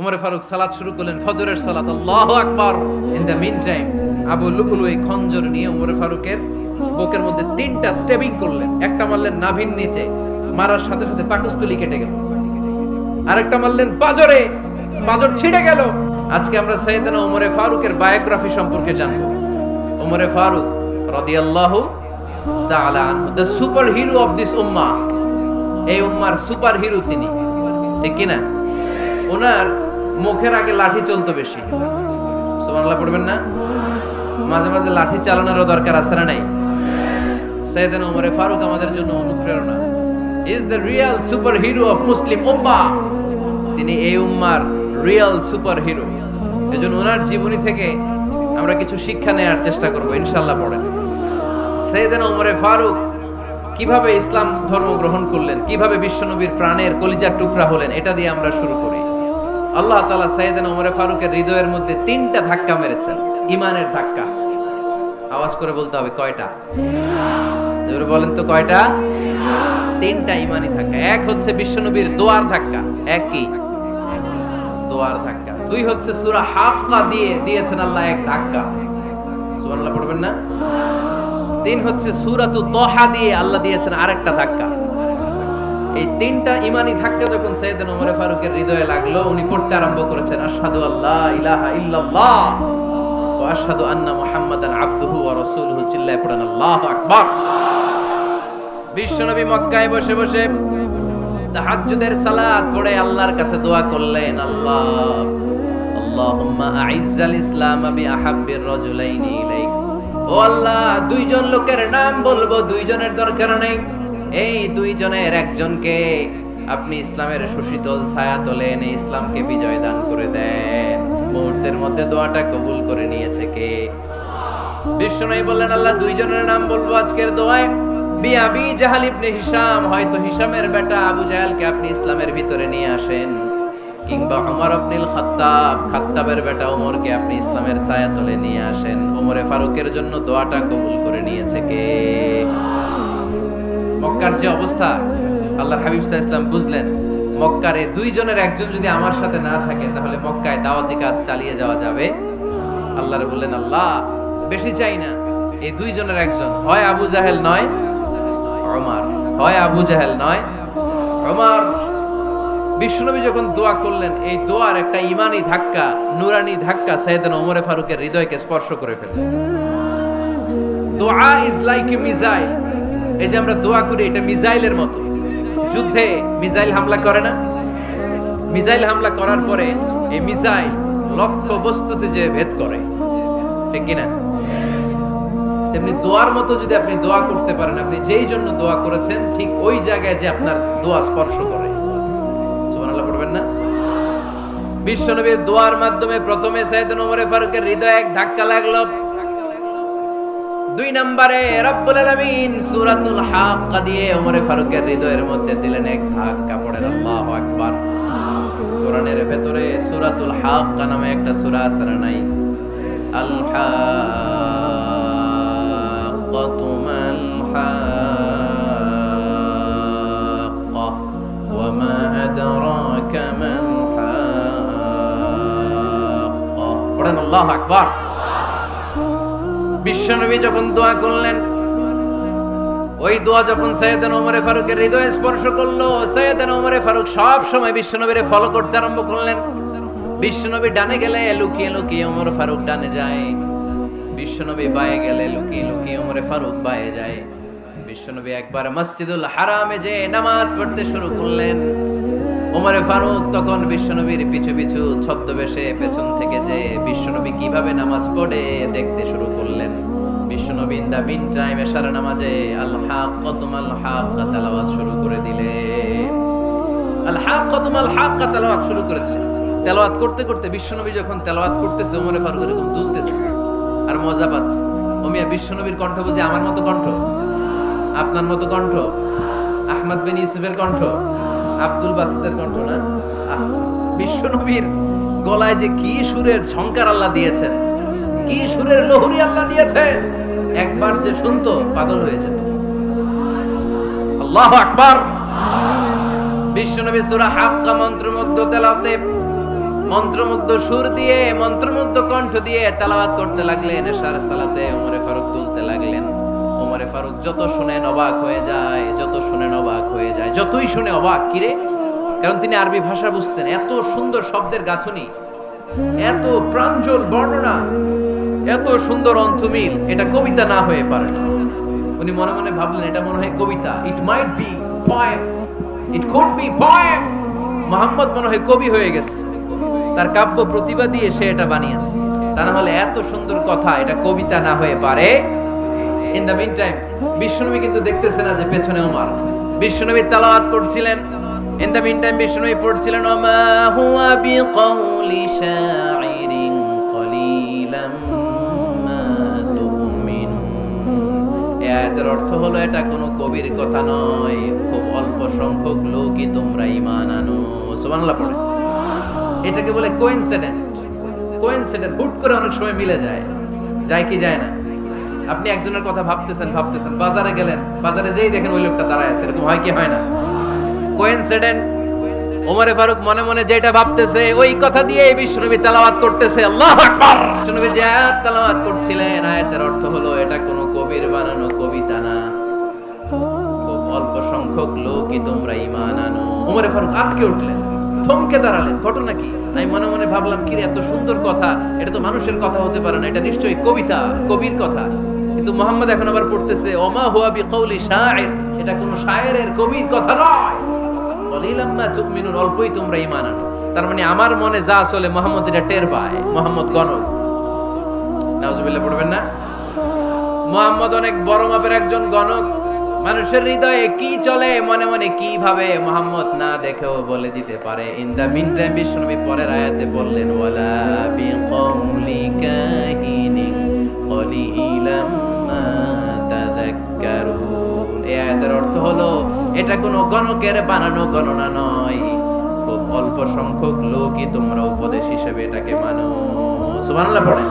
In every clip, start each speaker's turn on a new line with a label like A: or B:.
A: ওমর ফারুক সালাত শুরু করলেন, ফজরের সালাত, আল্লাহু আকবার। In the mean time Abu লুলু এই খঞ্জর নিয়ে ওমর ফারুকের বুকের মধ্যে 3টা স্টেবিং করলেন। একটা মারলেন নাভির নিচে, মারার সাথে সাথে পাকস্থলী কেটে গেল। আরেকটা মারলেন পাজরে, পাজর ছিঁড়ে গেল। আজকে আমরা সাইয়েদনা ওমর ফারুকের বায়োগ্রাফি সম্পর্কে জানবো। ওমর ফারুক রাদিয়াল্লাহু তাআলা আনহু, the super hero of this উম্মাহ। এই উম্মার সুপার হিরো তিনি, ঠিক কি না? ওনার মুখের আগে লাঠি চলতো বেশি। সুবহানাল্লাহ পড়বেন না? মাঝে মাঝে লাঠি চালানোরও দরকার আছে না নাই? সাইয়েদনা ওমর ফারুক আমাদের জন্য অনুপ্রেরণা। Is the real super hero of Muslim উম্মাহ। তিনি এই উম্মার রিয়েল সুপার হিরো। এজন্য ওনার জীবনী থেকে আমরা কিছু শিক্ষা নেওয়ার চেষ্টা করব ইনশাআল্লাহ। পড়েন সাইয়েদনা ওমর ফারুক কিভাবে ইসলাম ধর্ম গ্রহণ করলেন, কিভাবে বিশ্বনবীর প্রাণের কলিজার টুকরা হলেন, এটা দিয়ে আমরা শুরু করি। আল্লাহ তাআলা সাইয়েদনা ওমর ফারুকের হৃদয়ের মধ্যে 3টা ধাক্কা মেরেছেন, ঈমানের ধাক্কা। আওয়াজ করে বলতে হবে কয়টা? জোরে বলেন তো কয়টা? 3টা ঈমানি ধাক্কা। এক হচ্ছে বিশ্বনবীর দোয়ার ধাক্কা, এক কি? দোয়ার ধাক্কা। 2 হচ্ছে সূরা হাক্কা দিয়ে দিয়েছেন আল্লাহ এক ধাক্কা, সুবহানাল্লাহ পড়বেন না? 3 হচ্ছে সূরাতুত তাহা দিয়ে আল্লাহ দিয়েছেন আরেকটা ধাক্কা। এই 3টা ঈমানি ধাক্কা যখন সাইয়েদনা ওমর ফারুকের হৃদয়ে লাগলো, উনি পড়তে আরম্ভ করেছেন আশহাদু আল্লা ইলাহা ইল্লাল্লাহ ওয়া আশহাদু আন্না মুহাম্মাদান আবদুহু ওয়া রাসূলুহু। চিল্লায়ে পড়েন আল্লাহু আকবার। বিশ্বনবী মক্কায় বসে বসে তাহাজ্জুদের সালাত পড়ে আল্লাহর কাছে দোয়া করলেন, আল্লাহুম্মা আইজ্জাল ইসলাম বিআহাব্বির রাজুলাইনি ইলাইক। ও আল্লাহ, 2 জন লোকের নাম বলবো, 2 জনের দরকার নেই। এই 2 জনের একজনকে আপনি ইসলামের সুশীতল ছায়া তলে এনে ইসলামকে বিজয় দান করে দেন। মুহূর্তের মধ্যে দোয়াটা কবুল করে নিয়েছে কে? বিশ্বনবী বললেন, আল্লাহ 2 জনের নাম বলবো আজকের দোয়ায়। আবি জাহাল ইবনে হিশাম, হয়তো হিশামের বেটা আবু জাহেলকে আপনি ইসলামের ভিতরে নিয়ে আসেন, কিংবা ওমর ইবনুল খাত্তাব, খাত্তাবের বেটা ওমরকে আপনি ইসলামের ছায়াতলে নিয়ে আসেন। ওমরে ফারুকের জন্য দোয়াটা কবুল করে নিয়েছে কে? মক্কার যে অবস্থা, আল্লাহর হাবিব সাল্লাল্লাহু আলাইহি ওয়াসাল্লাম বুঝলেন মক্কার এই 2 জনের একজন যদি আমার সাথে না থাকে তাহলে মক্কায় দাওয়াতি কাজ চালিয়ে যাওয়া যাবে। আল্লাহর বললেন, আল্লাহ বেশি চাই না, এই 2 জনের একজন, হয় আবু জাহেল নয় ওমর, হয় আবু জাহেল নয় ওমর। বিশ্বনবী যখন দোয়া করলেন, এই দোয়ার একটা ঈমানি ধাক্কা, নূরানি ধাক্কা সাইয়েদনা ওমর ফারুকের হৃদয়কে স্পর্শ করে ফেলল। দোয়া ইজ লাইক এ মিসাইল। এই যে আমরা দোয়া করি, এটা মিসাইলের মতো। যুদ্ধে মিসাইল হামলা করে না? মিসাইল হামলা করার পরে এই মিসাইল লক্ষ্য বস্তুতে যে ভেদ করে, ঠিক কি না? তেমনি দোয়ার মতো যদি আপনি দোয়া করতে পারেন, আপনি যেই জন্য দোয়া করেছেন ঠিক ওই জায়গায় যে আপনার দোয়া স্পর্শ করে। সুবহানাল্লাহ পড়বেন না? বিশ্বনবীর দোয়ার মাধ্যমে প্রথমে সাইয়েদনা ওমর ফারুকের হৃদয়ে এক ধাক্কা লাগলো। 2 নম্বরে রব্বুল আলামিন সূরাতুল হাক্কা দিয়ে ওমর ফারুকের হৃদয়ের মধ্যে দিলেন এক ধাক্কা। পড়েন আল্লাহু আকবার। কোরআনের ভেতরে সূরাতুল হাক্কা নামে একটা সূরা আছে না নাই? আল হাক্কাতু মাল হাক্কা ওয়া মা আদরাকা মাল হাক্কা। পড়েন আল্লাহু আকবার। বিশ্বনবী যখন দোয়া করলেন, ওই দোয়া যখন সাইয়েদনা ওমর ফারুকের হৃদয়ে স্পর্শ করলো, সাইয়েদনা ওমর ফারুক সব সময় বিশ্বনবীরে ফলো করতে আরম্ভ করলেন। বিশ্বনবী ডানে গেলে লুকিয়ে লুকিয়ে ওমর ফারুক ডানে যায়, বিশ্বনবী বায়ে গেলে লুকিয়ে লুকিয়ে ওমর ফারুক বায়ে যায়। বিশ্বনবী একবার মসজিদুল হারামে যে নামাজ পড়তে শুরু করলেন, ওমর ফারুক তখন বিশ্বনবীর পিছু পিছু ছদ্মবেশে পেছন থেকে যে বিশ্বনবী কিভাবে নামাজ পড়ে দেখতে শুরু করলেন। বিশ্বনবী ইন দা মিন টাইম এশার নামাজে আল হাক্কাতু মাল হাক্কা তেলাওয়াত শুরু করে দিলেন। আল হাক্কাতু মাল হাক্কা তেলাওয়াত শুরু করে দিলেন। তেলাওয়াত করতে করতে বিশ্বনবী যখন তেলাওয়াত করতেছে, ওমর ফারুক এরকম দুলতেছে আর মজা পাচ্ছে। ওমিয়া বিশ্বনবীর কণ্ঠ বুঝি আমার মতো কণ্ঠ, আপনার মতো কণ্ঠ, আহমদ বিন ইউসুফের কণ্ঠ, আব্দুল বাসিতের কণ্ঠ না? বিশ্বনবীর গলায় যে কি সুরের ঝংকার আল্লাহ দিয়েছেন, কি সুরের লহরী আল্লাহ দিয়েছেন, একবার যে শুনতো পাগল হয়ে যেত। আল্লাহু আকবার। বিশ্বনবী সূরা হাক্কা মন্ত্রমুগ্ধ তেলাওয়াতে মন্ত্রমুগ্ধ সুর দিয়ে মন্ত্রমুগ্ধ কণ্ঠ দিয়ে তেলাওয়াত করতে লাগলেন এশার সালাতে। ওমরে ফারুক তুলতে লাগলেন। ওমরে ফারুক যত শুনেন অবাক হয়ে যায়, যত শুনেন অবাক হয়ে যায়, যতই শুনে অবাক। কিরে, কারণ তিনি আরবি ভাষা বুঝতেন। এত সুন্দর শব্দের গাঁথনি, এত প্রাঞ্জল বর্ণনা, এত সুন্দর অন্তমিল, এটা কবিতা না হয়ে পারে না। উনি মনে মনে ভাবলেন এটা মনে হয় কবিতা। It might be poem, it could be poem. Muhammad মনে হয় কবি হয়ে গেছে, তার কাব্য প্রতিভা দিয়ে সে এটা বানিয়েছে। তা না হলে এত সুন্দর কথা এটা কবিতা না হয়ে পারে। ইন দ্য মিন টাইম বিশ্বনবী কিন্তু দেখতেছে না যে পেছনে ওমর। বিশ্বনবী তেলাওয়াত করছিলেন। ইন দ্য মিন টাইম বিশ্বনবী পড়ছিলেন ওমা হুয়া বিকাউলি শাইরিন কলিলাম মা তুমিনুন। এই আয়াতের অর্থ হলো এটা কোনো কবির কথা নয়, খুব অল্প সংখ্যক লোকই তোমরা ঈমান আনো। সুবহানাল্লাহ পড়ে। এটাকে বলে কোইনসিডেন্ট। কোইনসিডেন্ট, হুট করে অনেক সময় মিলে যায়। যায় কি যায় না? আপনি একজনের কথা ভাবতেছেন, বাজারে গেলেন, বাজারে যেই দেখেন ওই লোকটা দাঁড়ায় আছে, এরকম হয় কি হয় না? কোইনসিডেন্ট। ওমরে ফারুক মনে মনে যেটা ভাবতেছে ওই কথা দিয়ে বিশ্বনবী তেলাওয়াত করতেছে। আল্লাহু আকবার। বিশ্বনবী যে আয়াত তেলাওয়াত করছিলেন, আয়াতের অর্থ হলো এটা কোনো কবির বানানো কবিতা না, খুব অল্প সংখ্যক লোকই তোমরা ঈমান আনো। ওমরে ফারুক আটকে উঠলেন, থমকে দাঁড়ালেন। ঘটনা কি? আমি মনে মনে ভাবলাম, কি রে, এত সুন্দর কথা, এটা তো মানুষের কথা হতে পারে না, এটা নিশ্চয়ই কবিতা, কবির কথা। কিন্তু মুহাম্মদ এখন আবার পড়তেছে ওমা হুয়া বিকাউলি শাইর, এটা কোনো শায়েরের, কবির কথা নয়। কলিলাম মা তুমিনুন, অল্পই তোমরা ঈমান আনো। তার মানে আমার মনে যা চলে মুহাম্মদ এটা টের পায়। মুহাম্মদ গণক। নাউজুবিল্লাহ পড়বেন না? মুহাম্মদ অনেক বড় মাপের একজন গণক। মানুষের হৃদয়ে কি চলে, মনে মনে কি ভাবে, মুহাম্মদ না দেখেও বলে দিতে পারে। ইন দ্য মিন টাইম বিশ্বনবী পরের আয়াতে বললেন ওয়ালা বিকাউলি কাহিনিন কলিলাম মা তাযাক্কারুন। এই আয়াতের অর্থ হলো এটা কোনো গণকের বানানো গণনা নয়, খুব অল্প সংখ্যক লোকই তোমরা উপদেশ হিসেবে এটাকে মানো। সুবহানাল্লাহ পড়ে।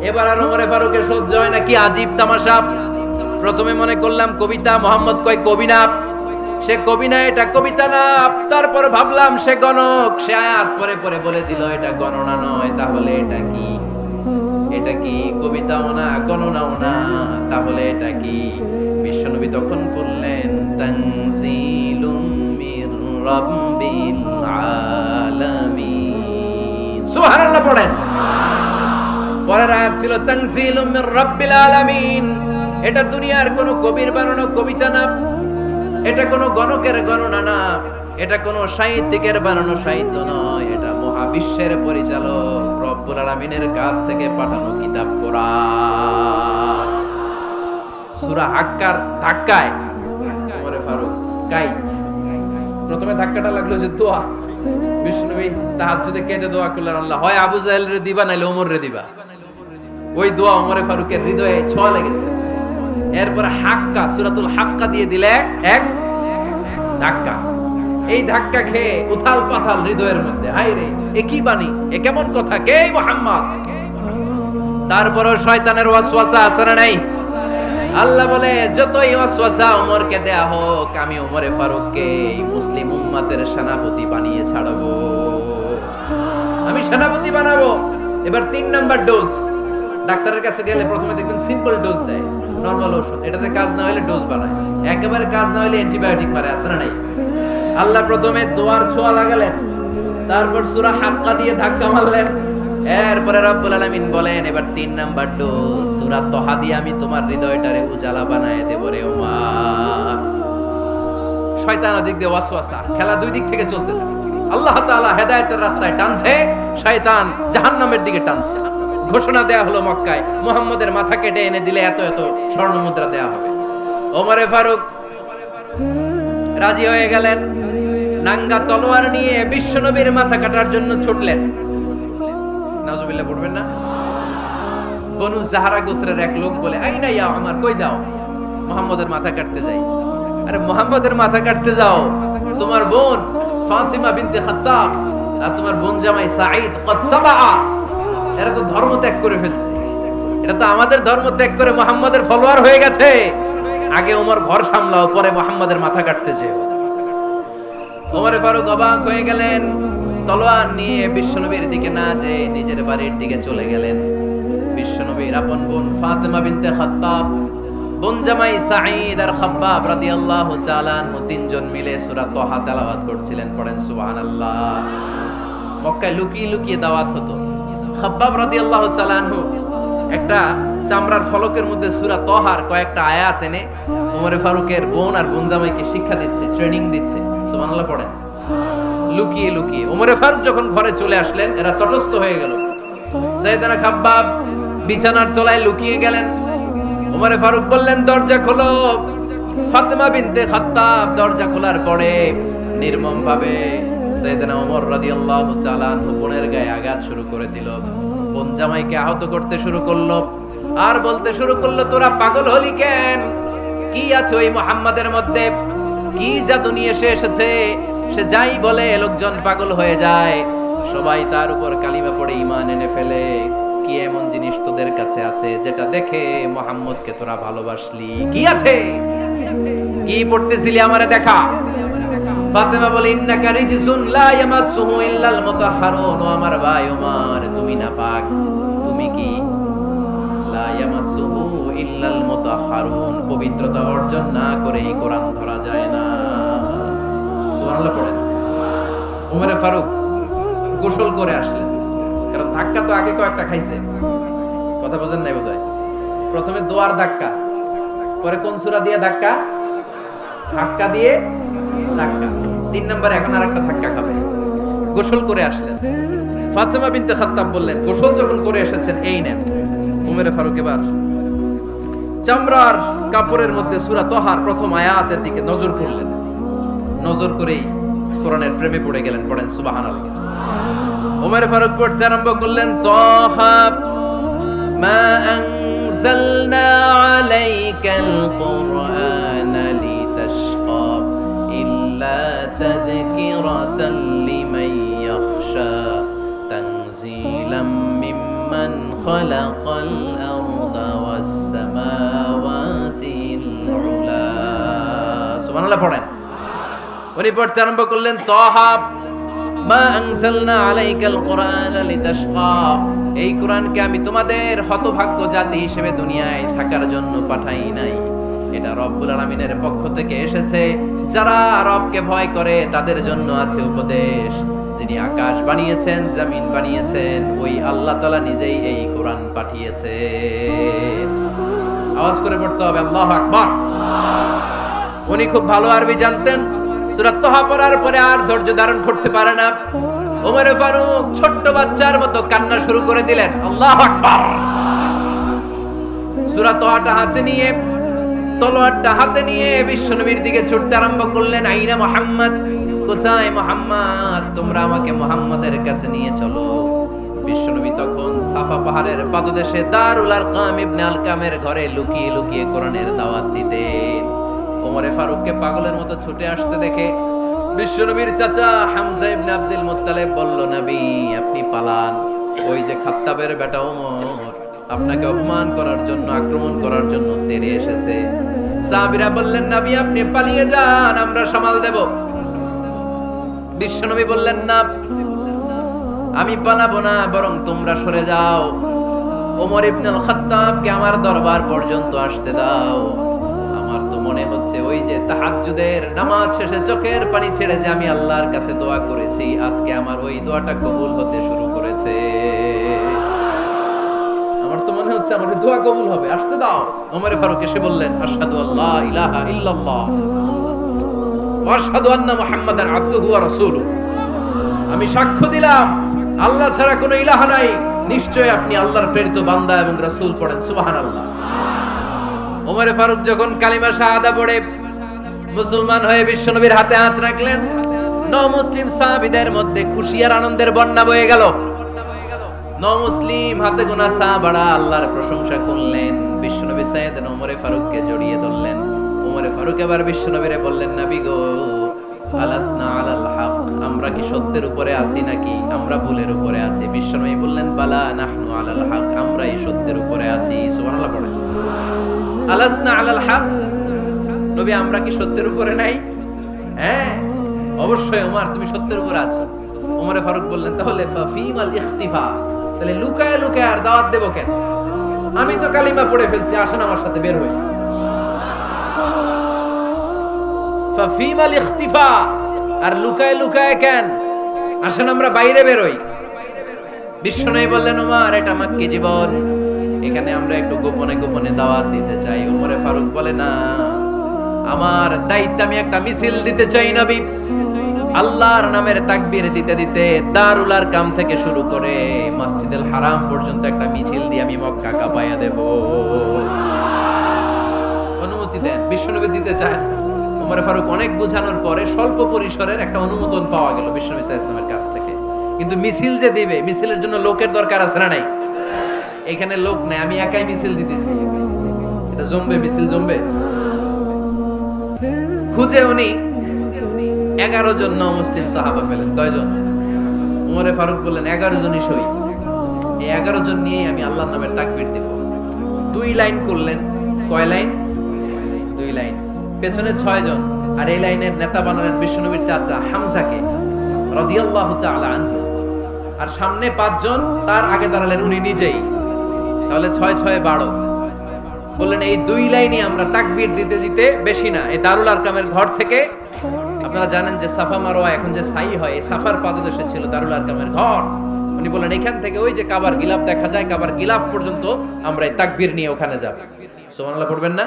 A: এবার আর ওমরে ফারুকের সহ্য হয় না। কি আজীব তামাশা! প্রথমে মনে করলাম কবিতা, মুহাম্মদ কয় কবি না, সে কবি না, এটা কবিতা না। তারপর ভাবলাম সে গণক, সে আয়াত পরে পরে বলে দিল এটা গণনা নয়। তাহলে এটা কি? এটা কি কবিতাও না, গণনাও না, তাহলে এটা কি? বিশ্বনবী তখন বললেন তানজিলুম মির রাব্বিল আলামিন। সুবহানাল্লাহ পড়েন। পরের আয়াত ছিল তানজিলুম মির রাব্বিল আলামিন। এটা দুনিয়ার কোনো কবির বানানো কবিতা না, এটা কোনো গণকের গণনা না, এটা কোনো সাহিত্যিকের বানানো সাহিত্য নয়, এটা মহাবিশ্বের পরিচালক রব্বুল আলামিনের কাছ থেকে পাঠানো কিতাব কোরআন। সূরা হাক্কার ধাক্কায় ওমরে ফারুক কাইত। প্রথমে ধাক্কাটা লাগলো যে দোয়া। বিশ্বনবী তাহাজ্জুদে কেঁদে দোয়া করলেন, আল্লাহ হয় আবু জাহেল রে দিবা নাইলে ওমর রে দিবা। ওই দোয়া ওমরে ফারুকের হৃদয়ে ছোঁয়া লেগেছে। এরপর হাক্কা, সূরাতুল হাক্কা দিয়ে দিলে এক ধাক্কা। এই ধাক্কা খেয়ে উথাল পাথাল হৃদয়ের মধ্যে, হায় রে, এ কি বাণী, এ কেমন কথা, কে মুহাম্মদ? তারপরও শয়তানের ওয়াসওয়াসা আছে না নাই? আল্লাহ বলে যতই ওয়াসওয়াসা ওমরকে দেয়া হোক, আমি ওমরে ফারুককে মুসলিম উম্মতের সেনাপতি বানিয়ে ছাড়বো, আমি সেনাপতি বানাবো। এবার 3 নাম্বার ডোজ। ডাক্তারের কাছে গেলে প্রথমে দেখবেন সিম্পল ডোজ দেয়, নরমাল ওষুধ। এটাতে কাজ না হলে ডোজ বাড়ায়, একেবারে কাজ না হলে অ্যান্টিবায়োটিক মারে, আছে না নাই? আল্লাহ প্রথমে দোয়ার ছোঁয়া লাগালেন, তারপর সূরা হাক্কা দিয়ে ধাক্কা মারলেন। এরপরে রব্বুল আলামিন বলেন এবার 3 নাম্বার ডোজ, সূরা তহা দিয়ে আমি তোমার হৃদয়টারে উজালা বানায় দেব রে ওমর। শয়তান ওদিক দিয়ে ওয়াসওয়াসা, খেলা দুই দিক থেকে চলতেছে। আল্লাহ তাআলা হেদায়েতের রাস্তায় টানছে, শয়তান জাহান্নামের দিকে টানছে। ঘোষণা দেয়া হলো মক্কায়, মুহাম্মদের মাথা কেটে এনে দিলে এত এত স্বর্ণ মুদ্রা দেয়া হবে। ওমরে ফারুক রাজি হয়ে গেলেন। নাঙ্গা তলোয়ার নিয়ে বিশ্বনবীর মাথা কাটার জন্য ছুটলেন। নাউজুবিল্লাহ পড়বেন না? বনু জাহরা গোত্রের এক লোক বলে, আইনা ইয়া ওমর, কই যাও? মুহাম্মদের মাথা কাটতে যাই। আরে মুহাম্মদের মাথা কাটতে যাও? তোমার বোন ফাতিমা বিনতে খাত্তাব আর তোমার বোন জামাই সাঈদ কদ সাবা, এরা তো ধর্ম ত্যাগ করে ফেলছে। এটা তো আমাদের ধর্ম ত্যাগ করে মুহাম্মদের ফলোয়ার হয়ে গেছে। আগে ওমর ঘর সামলাও, পরে মুহাম্মদের মাথা কাটতে যেও। ওমরে ফারুক অবাক হয়ে গেলেন। তলোয়ার নিয়ে বিশ্বনবীর দিকে না যেয়ে নিজের বাড়ির দিকে চলে গেলেন। বিশ্বনবীর আপন বোন ফাতেমা বিনতে খাত্তাব, বোন জামাই সাঈদ আর খাব্বাব রাদিয়াল্লাহু তাআলা আনহু তিনজন মিলে সূরা তাহা তেলাওয়াত করছিলেন। পড়েন সুবহানাল্লাহ। মক্কায় লুকিয়ে লুকিয়ে দাওয়াত হতো। খাব্বাব রাদিয়াল্লাহু তাআলা আনহু একটা চামড়ার ফলকের মধ্যে সূরা তাহার কয়েকটা আয়াত এনে ওমর ফারুকের বোন আর বোন জামাইকে শিক্ষা দিচ্ছে, ট্রেনিং দিচ্ছে। সুবহানাল্লাহ পড়েন। লুকিয়ে লুকিয়ে ওমর ফারুক যখন ঘরে চলে আসলেন, এরা তটস্থ হয়ে গেল। সাইয়েদনা খাব্বাব বিছানার তলায় লুকিয়ে গেলেন। ওমর ফারুক বললেন, দরজা খোলো। ফাতেমা বিনতে খাত্তাব দরজা খোলার পরে নির্মম ভাবে সাইয়েদনা ওমর রাদিয়াল্লাহু তাআলা আনহু বোনের গায়ে আঘাত শুরু করে দিল। বোন জামাইকে আহত করতে শুরু করলো আর বলতে শুরু করলো, তোরা পাগল হলি কেন? কি আছে ওই মুহাম্মাদের মধ্যে? কি জাদু নিয়ে এসেছে? সে যাই বলে লোকজন পাগল হয়ে যায়, সবাই তার উপর কালিমা পড়ে ঈমান এনে ফেলে। কি এমন জিনিস তোদের কাছে আছে যেটা দেখে মুহাম্মদকে তোরা ভালোবাসলি? কি আছে? কি পড়তেছিলি আমারে দেখা। ফাতেমা বলে, ইন্নাকা রিজসুন লা ইয়ামাসসুহু ইল্লাল মুতাহহারুন। ও আমার ভাই ওমর, তুমি নাপাক। তুমি কি? লা ইয়ামাসসুহু ইল্লাল মুতাহহারুন, পবিত্রতা অর্জন না করে এই কোরআন ধরা যায় না। সুবহানাল্লাহ পড়েন। ওমর ফারুক গোসল করে আসলেন, কারণ ধাক্কা তো আগে কয়েকটা খাইছে। কথা বুঝেন নাই বোধহয়? প্রথমে দোয়ার ধাক্কা, পরে কোন সূরা দিয়ে ধাক্কা? ধাক্কা দিয়ে ধাক্কা। 3 নম্বরে এখন আরেকটা ধাক্কা খাবে। গোসল করে আসলেন। ফাতেমা বিনতে খাত্তাব বললেন, গোসল যখন করে এসেছেন, এই নেন। ওমর ফারুক এবার চামড়ার কাপড়ের মধ্যে সূরা তাহার প্রথম আয়াতের দিকে নজর করলেন। নজর করেই কোরআনের প্রেমে পড়ে গেলেন। পড়েন সুবহানাল্লাহ। ওমর ফারুক পড়তে আরম্ভ করলেন, তাহা মা আনজালনা আলাইকাল কুরআনা লিতাশকা ইল্লা তাযকিরাতাল লিমান ইয়াখশা তানজিলাম মিম্মান খালাকাল আরদা ওয়াস সামাওয়াতিল উলা। সুবহানাল্লাহ পড়েন। উনি পড়তে আরম্ভ করলেন, তাহা মা আনজালনা আলাইকাল কুরআনা লিতাশকা, এই কোরআনকে আমি তোমাদের হতভাগ্য জাতি হিসেবে দুনিয়ায় থাকার জন্য পাঠাই নাই। এটা রব্বুল আলামিনের পক্ষ থেকে এসেছে। যারা রবকে ভয় করে তাদের জন্য আছে উপদেশ। যিনি আকাশ বানিয়েছেন, জমিন বানিয়েছেন, ওই আল্লাহ তাআলা নিজেই এই কোরআন পাঠিয়েছেন। আওয়াজ করে পড়তে হবে, আল্লাহু আকবার। উনি খুব ভালো আরবি জানতেন। সূরা তাহা পড়ার পরে আর ধৈর্য ধারণ করতে পারে না। ওমর ফারুক ছোট্ট বাচ্চার মতো কান্না শুরু করে দিলেন। আল্লাহু আকবার। সূরা তাহাটা হাতে নিয়ে, তলোয়ারটা হাতে নিয়ে বিশ্বনবীর দিকে ছুটতে আরম্ভ করলেন। আইনা মুহাম্মদ, কোথায় মুহাম্মদ? তোমরা আমাকে মুহাম্মাদের কাছে নিয়ে চলো। বিশ্বনবী তখন সাফা পাহাড়ের পাদদেশে দারুল আরকাম ইবনে আলকামের ঘরে লুকিয়ে লুকিয়ে কোরআনের দাওয়াত দিতেন। ওমর ফারুককে পাগলের মতো ছুটে আসতে দেখে বিশ্বনবীর চাচা হামজা ইবনে আব্দুল মুত্তালিব বলল, নবী আপনি পালান। ওই যে খাত্তাবের বেটা ওমর আপনাকে অপমান করার জন্য, আক্রমণ করার জন্য তেড়ে এসেছে। সাহাবীরা বললেন, নবী আপনি পালিয়ে যান, আমরা সামাল দেব। বিশ্বনবী বললেন, না আমি পালাবো না, বরং তোমরা সরে যাও। ওমর ইবনে আল খাত্তাবকে আমার দরবার পর্যন্ত আসতে দাও। আমার তো মনে হচ্ছে ওই যে তাহাজ্জুদের নামাজ শেষে চোখের পানি ছেড়ে যে আমি আল্লাহর কাছে দোয়া করেছি, আজকে আমার ওই দোয়াটা কবুল হতে শুরু করেছে। আমার তো মনে হচ্ছে আমার দোয়া কবুল হবে, আসতে দাও। ওমর ফারুক এসে বললেন, আশহাদু আল্লা ইলাহা ইল্লাল্লাহ ওয়া আশহাদু আন্না মুহাম্মাদান আবদুহু ওয়া রাসূলুহু। আমি সাক্ষ্য দিলাম আল্লাহ ছাড়া কোনো ইলাহ নাই, নিশ্চয় আপনি আল্লাহর প্রেরিত বান্দা এবং রাসূল। পড়েন সুবহানাল্লাহ। ওমর ফারুক যখন কালিমা শাহাদা পড়ে মুসলমান হয়ে বিশ্বনবীর হাতে হাত রাখলেন, নও-মুসলিম সাহাবীদের মধ্যে খুশি আর আনন্দের বন্যা বয়ে গেল। নও-মুসলিম হাতে গোনা সাহাবারা আল্লাহর প্রশংসা করলেন। বিশ্বনবী সাইয়েদনা ওমর ফারুককে জড়িয়ে ধরলেন। ওমর ফারুক এবার বিশ্বনবীরে বললেন, নবী গো, আলাসনা আলাল হক, আমরা কি সত্যের উপরে আছি নাকি আমরা ভুলের উপরে আছি? বিশ্বনবী বললেন, বালা নাহনু আলাল হক, আমরাই সত্যের উপরে আছি। সুবহানাল্লাহ পড়েন। আলাসনা আলাল হক, নবী আমরা কি সত্যের উপরে নাই? হ্যাঁ অবশ্যই ওমর, তুমি সত্যের উপরে আছো। ওমরে ফারুক বললেন, তাহলে ফাফিমাল ইখতিফা, তাহলে লুকায় লুকায় আর দাওয়াত দেব কেন? আমি তো কালিমা পড়ে ফেলছি, আসেন আমার সাথে বের হই। ফাফিমাল ইখতিফা, আর লুকায় লুকায় কেন? আসেন আমরা বাইরে বের হই। বিশ্বনবী বললেন, ওমর এটা মাক্কি জীবন, এখানে আমরা একটু গোপনে গোপনে দাওয়াত দিতে চাই। ওমরে ফারুক বলে, না, আমার দায়িত্ব, আমি একটা মিছিল দিতে চাই নবী। আল্লাহর নামের তাকবীর দিতে দিতে দারুল আরকাম থেকে শুরু করে মসজিদুল হারাম পর্যন্ত একটা মিছিল দিয়ে আমি মক্কা কাঁপায়া দেব। অনুমতি দেন। বিশ্বনবী দিতে চায়। ওমর ফারুক অনেক বোঝানোর পরে স্বল্প পরিসরের একটা অনুমোদন পাওয়া গেল বিশ্বনবী সাল্লাল্লাহু আলাইহি ওয়াসাল্লামের কাছ থেকে। কিন্তু মিছিল যে দিবে, মিছিলের জন্য লোকের দরকার আছে না নাই? এখানে লোক নাই, আমি একাই মিছিল দিতেছি। এটা জমবে, মিছিল জমবে। খুঁজে উনি 11 জন মুসলিম সাহাবা পেলেন। কয়জন? ওমরে ফারুক বললেন 11 জনই সই। এই 11 জন নিয়ে আমি আল্লাহর নামের তাকবীর দেব। 2 লাইন করলেন। কয় লাইন? 2 লাইন। পেছনে 6 জন, আর এই লাইনের নেতা বানালেন বিশ্বনবীর চাচা হামজাকে রাদিয়াল্লাহু তাআলা আনহু। আর সামনে 5 জন, তার আগে দাঁড়ালেন উনি নিজেই। তাহলে 6 6 12। বললেন এই 2 লাইনে আমরা তাকবীর দিতে দিতে, বেশি না, এই দারুল আরকামের ঘর থেকে, আপনারা জানেন যে সাফা মারওয়া এখন যে সাই হয়, এই সাফার পাদদেশে ছিল দারুল আরকামের ঘর। উনি বললেন এখান থেকে ওই যে কাবার গিলাফ দেখা যায়, কাবার গিলাফ পর্যন্ত আমরা এই তাকবীর নিয়ে ওখানে যাব। সুবহানাল্লাহ পড়বেন না?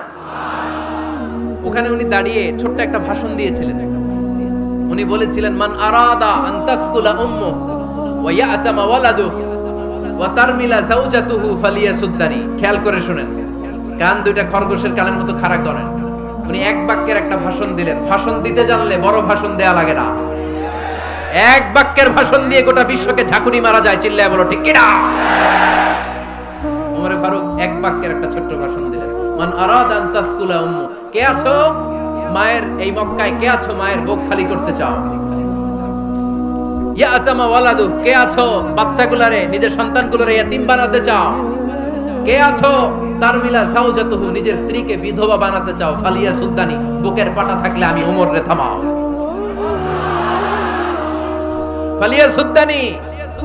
A: ওখানে উনি দাঁড়িয়ে ছোট্ট একটা ভাষণ দিয়েছিলেন। উনি বলেছিলেন, মান আরাদা আন তাসকুলা উম্মু ওয়া ইয়াতামা ওয়ালাদু ওয়া তারমিলা যাওজাতুহু ফালিয়াসুদ্দানি। খেয়াল করে শুনেন, কান দুইটা খরগোশের কানের মতো খাড়া করেন। উনি এক বাক্যের একটা ভাষণ দিলেন। ভাষণ দিতে জানলে বড় ভাষণ দেয়া লাগে না। এক বাক্যের ভাষণ দিয়ে গোটা বিশ্বকে ঝাঁকুনি মারা যায়। চিল্লায় বলো ঠিক কিনা? ওমরে ফারুক এক বাক্যের একটা ছোট্ট ভাষণ দিলেন। মান আরাদা আন তাসকুলা উম্মু, কে আছো মায়ের এই মক্কায়, কে আছো মায়ের বুক খালি করতে চাও? ইয়াতামা ওয়ালাদু, কে আছো বাচ্চাগুলারে, নিজের সন্তানগুলোরে ইয়াতিম বানাতে চাও? কে আছো তারমিলা যাওজাতুহু, নিজের স্ত্রীকে বিধবা বানাতে চাও? ফালিয়া সুদ্দানি, বুকের পাটা থাকলে আমি ওমর রে থামাও। ফালিয়া সুদ্দানি,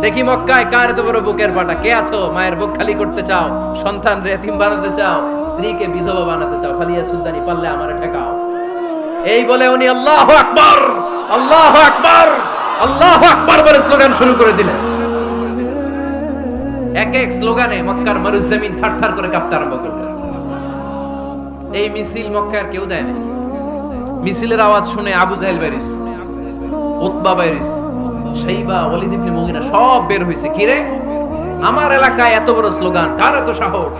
A: দেখি মক্কায় কার এত বড় বুকের পাটা। কে আছো মায়ের বুক খালি করতে চাও, সন্তান রে এতিম বানাতে চাও, স্ত্রীকে বিধবা বানাতে চাও? ফালিয়া সুদ্দানি, পারলে আমারে ঠেকাও। এই বলে উনি আল্লাহু আকবার, আল্লাহু আকবার, আল্লাহু আকবার বলে স্লোগান শুরু করে দিলেন। এক এক স্লোগানে মক্কার মরুজমিন থারথার করে কাঁপতে আরম্ভ করল। এই মিছিল মক্কার কেউ দেয় না। মিছিলের আওয়াজ শুনে আবু জাহেল বাইরিস, উতবা বাইরিস, শাইবা, ওয়ালিদ ইবনে মুগিরা সব বের হইছে। কি রে, আমার এলাকায় এত বড় স্লোগান, কার এত সাহস?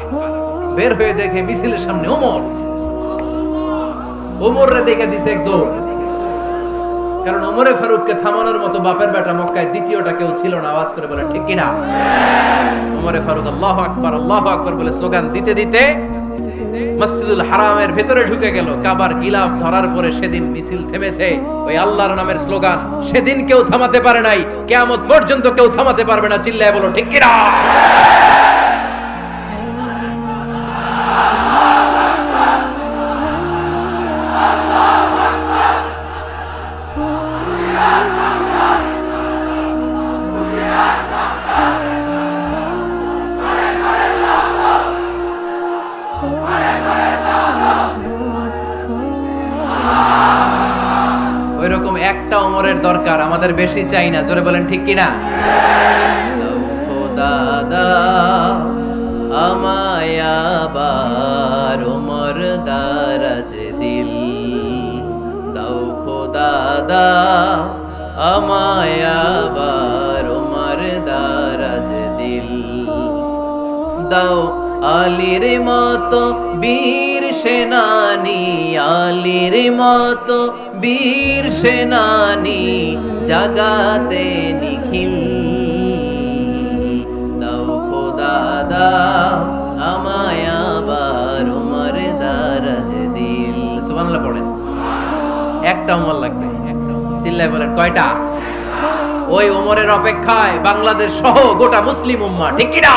A: বের হয়ে দেখে মিছিলের সামনে ওমর। ওমর রে দেখে দিছে এক দৌড়। কারণ ওমরে ফারুককে থামানোর মতো বাপের বেটা মক্কায় দ্বিতীয়টা কেউ ছিল না। আওয়াজ করে বলে ঠিক কিনা? ওমরে ফারুক আল্লাহু আকবার, আল্লাহু আকবার বলে স্লোগান দিতে দিতে মসজিদুল হারামের ভেতরে ঢুকে গেল। কাবার গিলাফ ধরার পরে সেদিন মিছিল থেমেছে। ওই আল্লাহর নামের স্লোগান সেদিন কেউ থামাতে পারে নাই, কিয়ামত পর্যন্ত কেউ থামাতে পারবে না। চিল্লায় বলো ঠিক কিনা? ওইরকম একটা ওমরের দরকার, আমাদের বেশি চাই না। জোরে বলেন ঠিক কিনা? খোদা দাও আমায় আবার ওমর দারাজ দিল, দাও খোদা দাও আমায় আবার ওমর দারাজ দিল, দাও আলীর মতো বীর সেনানি, আলীর মতো বীর সেনানি জাগাতে নিখিল, দাও খোদা দাও আমায় আবার ওমর দারাজ দিল। সুবহানাল্লাহ পড়েন। একটা ওমর লাগবে। চিল্লায় বলেন কয়টা? ওই ওমরের অপেক্ষায় বাংলাদেশ সহ গোটা মুসলিম উম্মাহ। ঠিক কি না?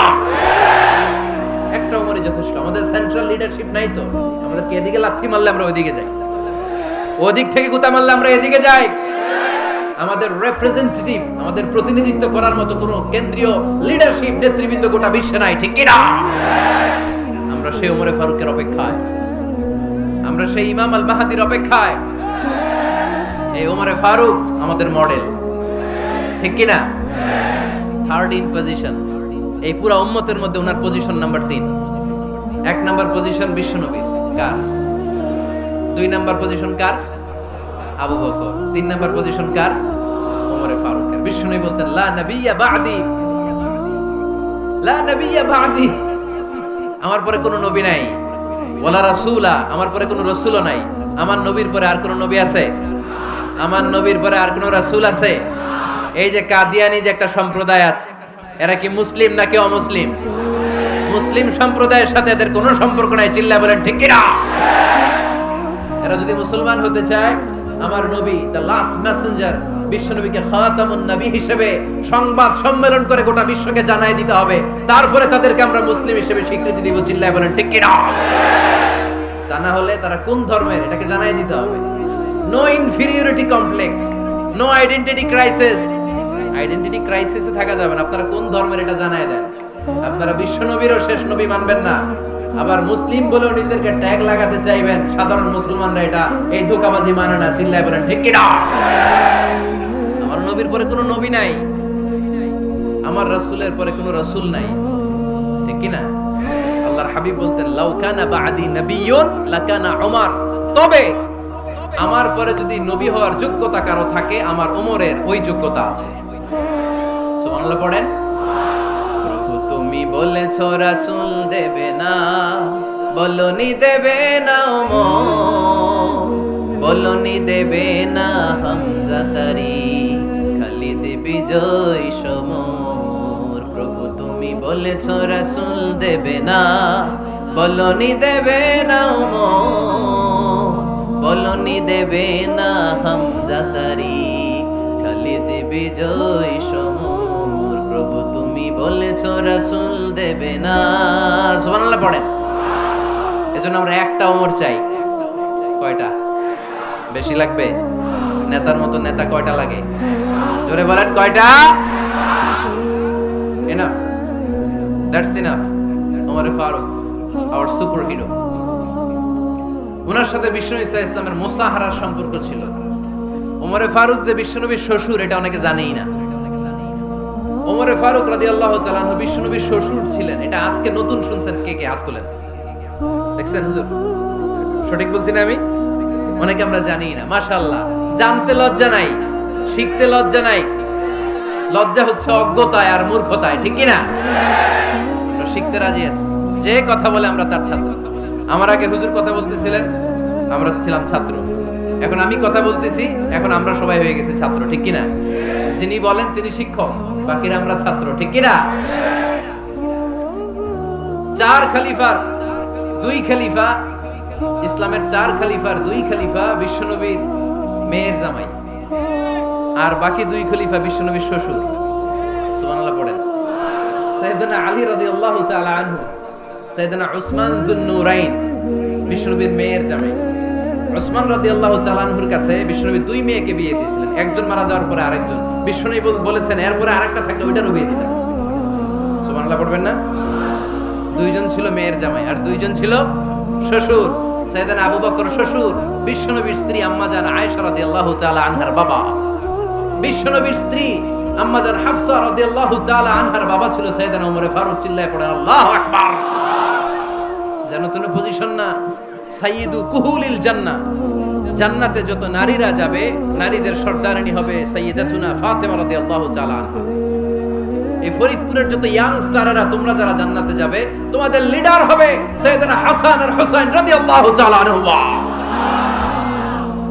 A: একটা ওমরই যথেষ্ট। আমাদের সেন্ট্রাল লিডারশিপ নাই তো, আমাদেরকে এদিকে লাথি মারলে আমরা ওইদিকে যাই, ওদিক থেকে গুতা মারলে আমরা এদিকে যাই। আমাদের রিপ্রেজেন্টেটিভ, আমাদের প্রতিনিধিত্ব করার মতো কোনো কেন্দ্রীয় লিডারশিপ নেতৃবৃন্দ গোটা বিশ্বে নাই, ঠিক কি না? আমরা সেই ওমরে ফারুকের অপেক্ষায়, আমরা সেই ইমাম আল মাহদির অপেক্ষায়। এই ওমরে ফারুক আমাদের মডেল, ঠিক কি না? থার্ড ইন পজিশন, এই পুরা উম্মতের মধ্যে ওনার পজিশন নাম্বার 3। 1 নাম্বার পজিশন বিশ্বনবীর, কার? 2 নাম্বার পজিশন কার? আবু বকর। 3 নাম্বার পজিশন কার? ওমরে ফারুকের। বিশ্বনবী বলতেন লা নবিয়্যা বা'দি, লা নবিয়্যা বা'দি, আমার পরে কোনো নবী নাই। ওয়ালা রাসূলা, আমার পরে কোনো রাসূলও নাই। আমার নবীর পরে আর কোনো নবী আছে? আমার নবীর পরে আর কোনো রাসূল আছে? এই যে কাদিয়ানি যে একটা সম্প্রদায় আছে, এরা কি মুসলিম নাকি অমুসলিম? মুসলিম সম্প্রদায়ের সাথে এদের কোনো সম্পর্ক নাই, চিল্লা বলেন ঠিক কি না? এরা যদি মুসলমান হতে চায়, আমার নবী দ্য লাস্ট মেসেঞ্জার বিশ্বনবীকে খাতামুন নবী হিসেবে সংবাদ সম্মেলন করে গোটা বিশ্বকে জানাই দিতে হবে, তারপরে তাদেরকে আমরা মুসলিম হিসেবে স্বীকৃতি দিব, চিল্লায় বলেন ঠিক কি না? তা না হলে তারা কোন ধর্মের এটাকে জানাই দিতে হবে। No inferiority complex, no identity crisis. Identity ক্রাইসিসে থাকা যাবে না, আপনারা কোন ধর্মের এটা জানাই দেন। আপনারা বিশ্বনবীরও শেষ নবী মানবেন না, আবার মুসলিম বলেও নিজেদেরকে ট্যাগ লাগাতে চাইবেন। সাধারণ মুসলমানরা এটা এই ধোঁকাবাজি মানে না, চিল্লায় বলেন ঠিক কি না? আমার নবীর পরে কোনো নবী নাই, আমার রাসূলের পরে কোনো রাসূল নাই, ঠিক কি না? আল্লাহর হাবিব বলতেন লাউ কানা বা'দি নাবিয়্যুন লাকানা উমর, তবে আমার পরে যদি নবী হওয়ার যোগ্যতা কারো থাকে, আমার ওমরের ওই যোগ্যতা আছে। সুবহানাল্লাহ পড়েন। প্রভু তুমি বলেছো রাসূল দেবে না, বলনি দেবে না ওমর, বলনি দেবে না হামজা তারি, খালিদ বিজয় সমর। প্রভু তুমি বলেছো রাসূল দেবে না, বলনি দেবে না ওমর, বলনি দেবে না হামজা তারি, খালিদ বিজয় সমর। প্রভু তুমি বলেছো রাসূল দেবে না। সুবহানাল্লাহ পড়েন। এজন্য আমরা একটা ওমর চাই। কয়টা? বেশি লাগবে? নেতার মতো নেতা কয়টা লাগে? জোরে বলেন কয়টা? Enough, that's enough. ওমরে ফারুক আওয়ার সুপার হিরো। ওনার সাথে বিশ্বনবী সাল্লাল্লাহু আলাইহি ওয়াসাল্লামের মুসাহারার সম্পর্ক ছিল। ওমরে ফারুক যে বিশ্বনবীর শ্বশুর, এটা অনেকে জানেই না। ওমরে ফারুক রাদিয়াল্লাহু তাআলা আনহু বিশ্বনবীর শ্বশুর ছিলেন, এটা আজকে নতুন শুনছেন। কে কে হাত তোলেন? দেখছেন হুজুর? সঠিক বলছি না আমি? অনেকে আমরা জানি না। মাশাআল্লাহ, জানতে লজ্জা নাই, শিখতে লজ্জা নাই। লজ্জা হচ্ছে অজ্ঞতায় আর মূর্খতায়, ঠিক কি না? আমরা শিখতে রাজি আছি। যে কথা বলে আমরা তার ছাত্র। আমার আগে হুজুর কথা বলতেছিলেন, আমরা ছিলাম ছাত্র। এখন আমি কথা বলতেছি, এখন আমরা সবাই হয়ে গেছে ছাত্র, ঠিক কি না? যিনি বলেন তিনি শিক্ষক, বাকিরা আমরা ছাত্র, ঠিক কি না? 4 খলিফার 2 খলিফা, ইসলামের 4 খলিফার 2 খলিফা বিশ্বনবীর মেয়ের জামাই, আর বাকি 2 খলিফা বিশ্বনবীর শ্বশুর। সুবহানাল্লাহ পড়েন। সাইয়েদনা আলী রাদিয়াল্লাহু তাআলা আনহু, সাইয়েদনা উসমান যুন নূরাইন বিশ্বনবীর মেয়ের জামাই। উসমান রাদিয়াল্লাহু তাআলা আনহুর কাছে বিশ্বনবী 2 মেয়েকে বিয়ে দিয়েছিলেন। একজন মারা যাওয়ার পরে আরেকজন। বিশ্বনবী বলেছেন এরপরে আরেকটা থাকলে ওইটারও বিয়ে দিতাম। সুবহানাল্লাহ পড়বেন না? 2 জন ছিল মেয়ের জামাই আর 2 জন ছিল শ্বশুর। সাইয়েদনা আবু বকর শ্বশুর, বিশ্বনবীর স্ত্রী আম্মাজান আয়েশা রাদিয়াল্লাহু তাআলা আনহার বাবা। বিশ্বনবীর স্ত্রী আম্মাজান হাফসা রাদিয়াল্লাহু তাআলা আনহার বাবা ছিল সাইয়েদনা ওমর ফারুক। চিল্লায় পড়েন আল্লাহু আকবার। জানো তো পজিশন না, সাইয়্যিদু কুহুলিল জান্নাহ। জান্নাতে যত নারীরা যাবে, নারীদের সর্দারিনী হবে সাইয়্যিদাতুনা ফাতেমা রাদিয়াল্লাহু তাআলা আনহা। এই ফরিদপুরের যত ইয়াং স্টাররা তোমরা যারা জান্নাতে যাবে, তোমাদের লিডার হবে সাইয়েদনা হাসান আর হুসাইন রাদিয়াল্লাহু তাআলা আনহুমা।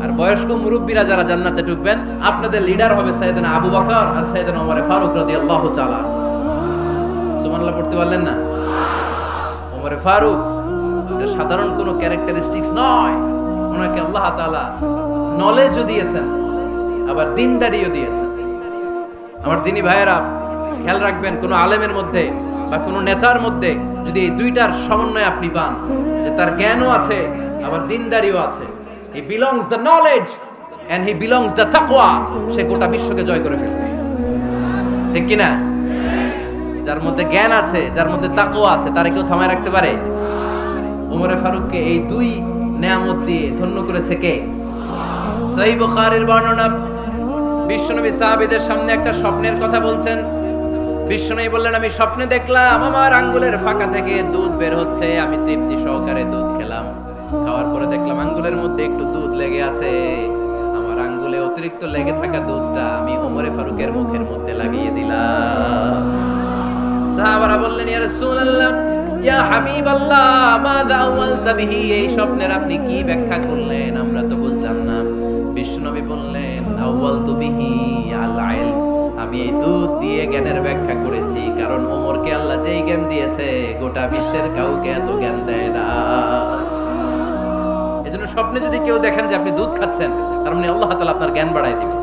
A: আর বয়স্ক মুরব্বীরা যারা জান্নাতে ঢুকবেন, আপনাদের লিডার হবে সাইয়েদনা আবু বকর আর সাইয়েদনা ওমর ফারুক রাদিয়াল্লাহু তাআলা। সুবহানাল্লাহ পড়তে পারলেন না? ওমর ফারুক এটা সাধারণ কোনো ক্যারেক্টারিস্টিক্স নয়। ওনাকে আল্লাহ তাআলা নলেজও দিয়েছেন, আবার দিনদারিও দিয়েছেন। আমার দিনী ভাইয়েরা খেয়াল রাখবেন, কোন আলেমের মধ্যে বা কোন নেতার মধ্যে যদি এই দুইটার সমন্বয় আপনি পান, যে তার জ্ঞানও আছে আবার দিনদারিও আছে, হি belongs the knowledge and he belongs the taqwa, সে গোটা বিশ্বকে জয় করে ফেলবে। ঠিক কি না? যার মধ্যে জ্ঞান আছে, যার মধ্যে তাকওয়া আছে, তারে কেউ থামায় রাখতে পারে? ওমরে ফারুককে এই দুই নেয়ামত দিয়ে ধন্য করেছে কে? সহিহ বুখারীর বর্ণনা, বিশ্বনবী সাহাবীদের সামনে একটা স্বপ্নের কথা বলছেন। বিশ্বনবী বললেন, আমি স্বপ্নে দেখলাম আমার আঙ্গুলের ফাঁকা থেকে দুধ বের হচ্ছে, আমি তৃপ্তি সহকারে দুধ খেলাম। খাওয়ার পরে দেখলাম আঙ্গুলের মধ্যে একটু দুধ লেগে আছে। আমার আঙ্গুলে অতিরিক্ত লেগে থাকা দুধটা আমি ওমরে ফারুকের মুখের মধ্যে লাগিয়ে দিলাম। সাহাবারা বললেন, ইয়া রাসূলুল্লাহ, ইয়া হাবিবাল্লাহ, মাযা আওয়ালতা বিহি, এই স্বপ্নের আপনি কি ব্যাখ্যা করলেন, আমরা তো বুঝলাম না। বিশ্বনবী বললেন, আওয়ালতু বিহি আল ইলম, আমি এই দুধ দিয়ে জ্ঞানের ব্যাখ্যা করেছি, কারণ ওমরকে আল্লাহ যেই জ্ঞান দিয়েছে গোটা বিশ্বের কাউকে এত জ্ঞান দেয় না। এজন্য স্বপ্নে যদি কেউ দেখেন যে আপনি দুধ খাচ্ছেন, তার মানে আল্লাহ তাআলা আপনার জ্ঞান বাড়ায় দিবেন।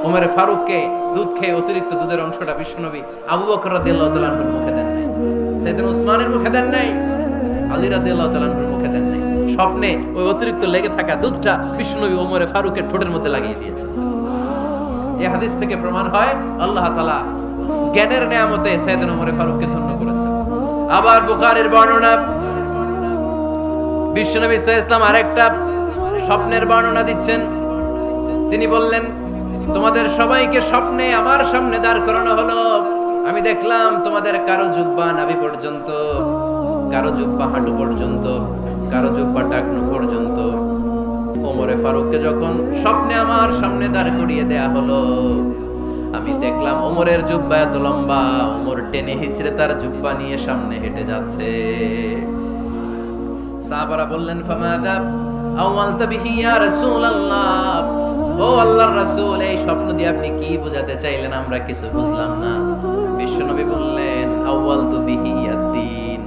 A: ওমরে ফারুককে দুধ খেয়ে অতিরিক্ত দুধের অংশটা বিশ্বনবী আবু বকর রাদিয়াল্লাহু তাআলা আনহুর মুখে দেন নাই, সাইয়েদনা উসমানের মুখে দেন নাই, আলী রাদিয়াল্লাহু তাআলা আনহুর মুখে দেন নাই। স্বপ্নে ওই অতিরিক্ত লেগে থাকা দুধটা বিশ্বনবী ওমরে ফারুকের ঠোঁটের মধ্যে লাগিয়ে দিয়েছে। এই হাদিস থেকে প্রমাণ হয় আল্লাহ তাআলা জ্ঞানের নেয়ামতে সাইয়েদনা ওমরে ফারুককে ধন্য করেছেন। আবার বুখারীর বর্ণনা, বিশ্বনবী সাল্লাল্লাহু আলাইহি ওয়াসাল্লাম আরেকটা স্বপ্নের বর্ণনা দিচ্ছেন। তিনি বললেন, তোমাদের সবাইকে স্বপ্নে আমার সামনে দাঁড় করানো হলো। আমি দেখলাম তোমাদের কারো জুব্বা নাভি পর্যন্ত, কারো জুব্বা হাঁটু পর্যন্ত, কারো জুব্বা টাকনু পর্যন্ত। ওমরে ফারুককে যখন স্বপ্নে আমার সামনে দাঁড় করিয়ে দেয়া হলো, আমি দেখলাম ওমরের জুব্বা এত লম্বা, ওমর টেনে হিচড়ে তার জুব্বা নিয়ে সামনে হেঁটে যাচ্ছে। সাহাবারা বললেন, ফামাদা আওয়ালতা বিহি ইয়া রাসূলুল্লাহ, ও আল্লাহর রাসূল, এই স্বপ্ন দিয়ে আপনি কি বোঝাতে চাইলেন, আমরা কিছু বুঝলাম না। বিশ্বনবী বললেন, আওয়ালতু বিহি আদ-দ্বীন,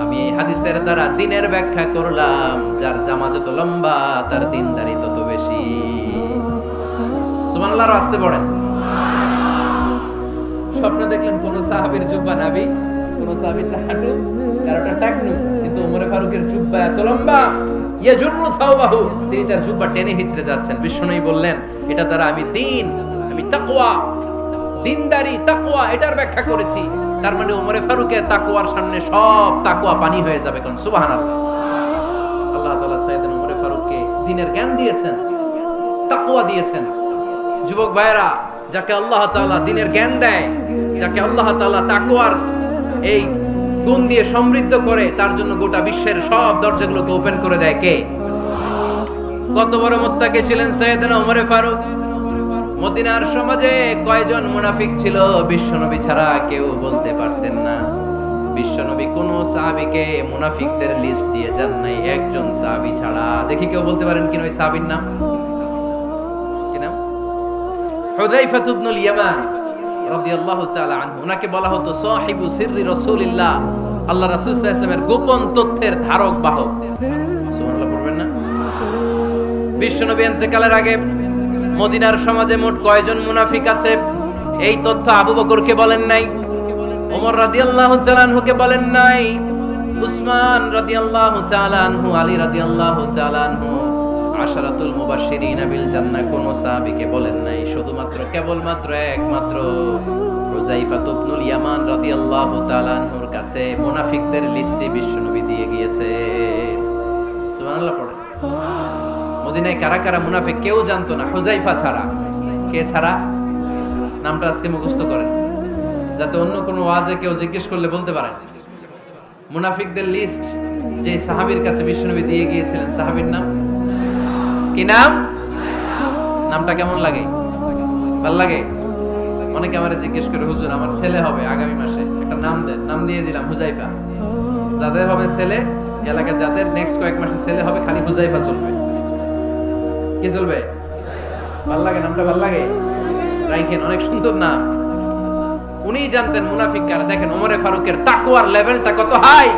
A: আমি এই হাদিসের দ্বারা দ্বীনের ব্যাখ্যা করলাম, যার জামা যত লম্বা তার দ্বীনদারি তত বেশি। সুবহানাল্লাহ, আসতে পড়েন। স্বপ্ন দেখলেন কোন সাহাবীর জুব্বা নাভি, কোন সাহাবীর হাঁটু, কারোটা টাকনু, কিন্তু ওমরে ফারুকের জুব্বা এত লম্বা, ইয়াজুরু সাওবাহু, তিনি তার জুব্বা টেনে হিচড়ে যাচ্ছেন। বিশ্বনবী বললেন, এটা দ্বারা আমি দ্বীন, আমি তাকওয়া, দ্বীনদারি, তাকওয়া, এটার ব্যাখ্যা করেছি। তার মানে ওমরে ফারুকের তাকওয়ার সামনে সব তাকওয়া পানি হয়ে যাবে। কোন সুবহানাল্লাহ। আল্লাহ তাআলা সাইয়েদনা ওমরে ফারুককে দ্বীনের জ্ঞান দিয়েছেন, তাকওয়া দিয়েছেন। যুবক ভাইরা, যাকে আল্লাহ তাআলা দ্বীনের জ্ঞান দেয়, যাকে আল্লাহ তাআলা তাকওয়ার এই গুণ দিয়ে সমৃদ্ধ করে, তার জন্য গোটা বিশ্বের সব দরজাগুলোকে ওপেন করে দেয় কে? কত বড় মুত্তাকি ছিলেন সাইয়েদনা ওমরে ফারুক। মদিনার সমাজে কয়জন মুনাফিক ছিল বিশ্বনবী ছাড়া কেউ বলতে পারতেন না। বিশ্বনবী কোন সাহাবীকে মুনাফিকদের লিস্ট দিয়ে যান নাই, একজন সাহাবী ছাড়া। দেখি কেউ বলতে পারেন কিনা ওই সাহাবীর নাম? কি নাম? হুযায়ফা ইবনুল ইয়ামান রাদিয়াল্লাহু তাআলা আনহু। ওনাকে বলা হতো সাহিবু সিররি রাসূলিল্লাহ, আল্লাহ রাসূল সাল্লাল্লাহু আলাইহি ওয়াসাল্লামের গোপন তথ্যের ধারক বাহক। সুবহানাল্লাহ পড়বেন না? বিশ্বনবী ইন্তেকালের আগে মদিনার সমাজে মোট কয়জন মুনাফিক আছে, এই তথ্য আবু বকরকে বলেন নাই, ওমর রাদিয়াল্লাহু তাআলা আনহুকে বলেন নাই, উসমান রাদিয়াল্লাহু তাআলা আনহু, আলী রাদিয়াল্লাহু তাআলা আনহু, আশারাতুল মুবাশশিরিনা বিল জান্নাহ কোন সাহাবীকে বলেন নাই। শুধুমাত্র কেবলমাত্র একমাত্র হুযায়ফা ইবনুল ইয়ামান রাদিয়াল্লাহু তাআলা আনহুর কাছে মুনাফিকদের লিস্টে বিশ্বনবী দিয়ে গিয়েছে। সুবহানাল্লাহ পড়েন। মদিনায় কারা কারা মুনাফিক কেউ জানতো না হুযায়ফা ছাড়া। কে ছাড়া? নামটা আজকে মুখস্থ করেন, যাতে অন্য কোনো ওয়াজে কেউ জিজ্ঞেস করলে বলতে পারেন। মুনাফিকদের লিস্ট যে সাহাবীর কাছে বিশ্বনবী দিয়ে গিয়েছিলেন, সাহাবীর নাম কি? নাম? নামটা কেমন লাগে? ভালো লাগে? অনেকে আমারে জিজ্ঞেস করে, হুজুর আমার ছেলে হবে আগামী মাসে, একটা নাম দেন। নাম দিয়ে দিলাম হুযায়ফা। যাদের হবে ছেলে, এলাকায় যাদের নেক্সট কয়েক মাসে ছেলে হবে, খালি হুযায়ফা চলবে। কি চলবে? ভাল লাগে? নামটা ভাল লাগে? রাইখেন, অনেক সুন্দর নাম। উনি জানতেন মুনাফিক কারা। দেখেন ওমরে ফারুকের তাকওয়ার লেভেলটা কত হাই।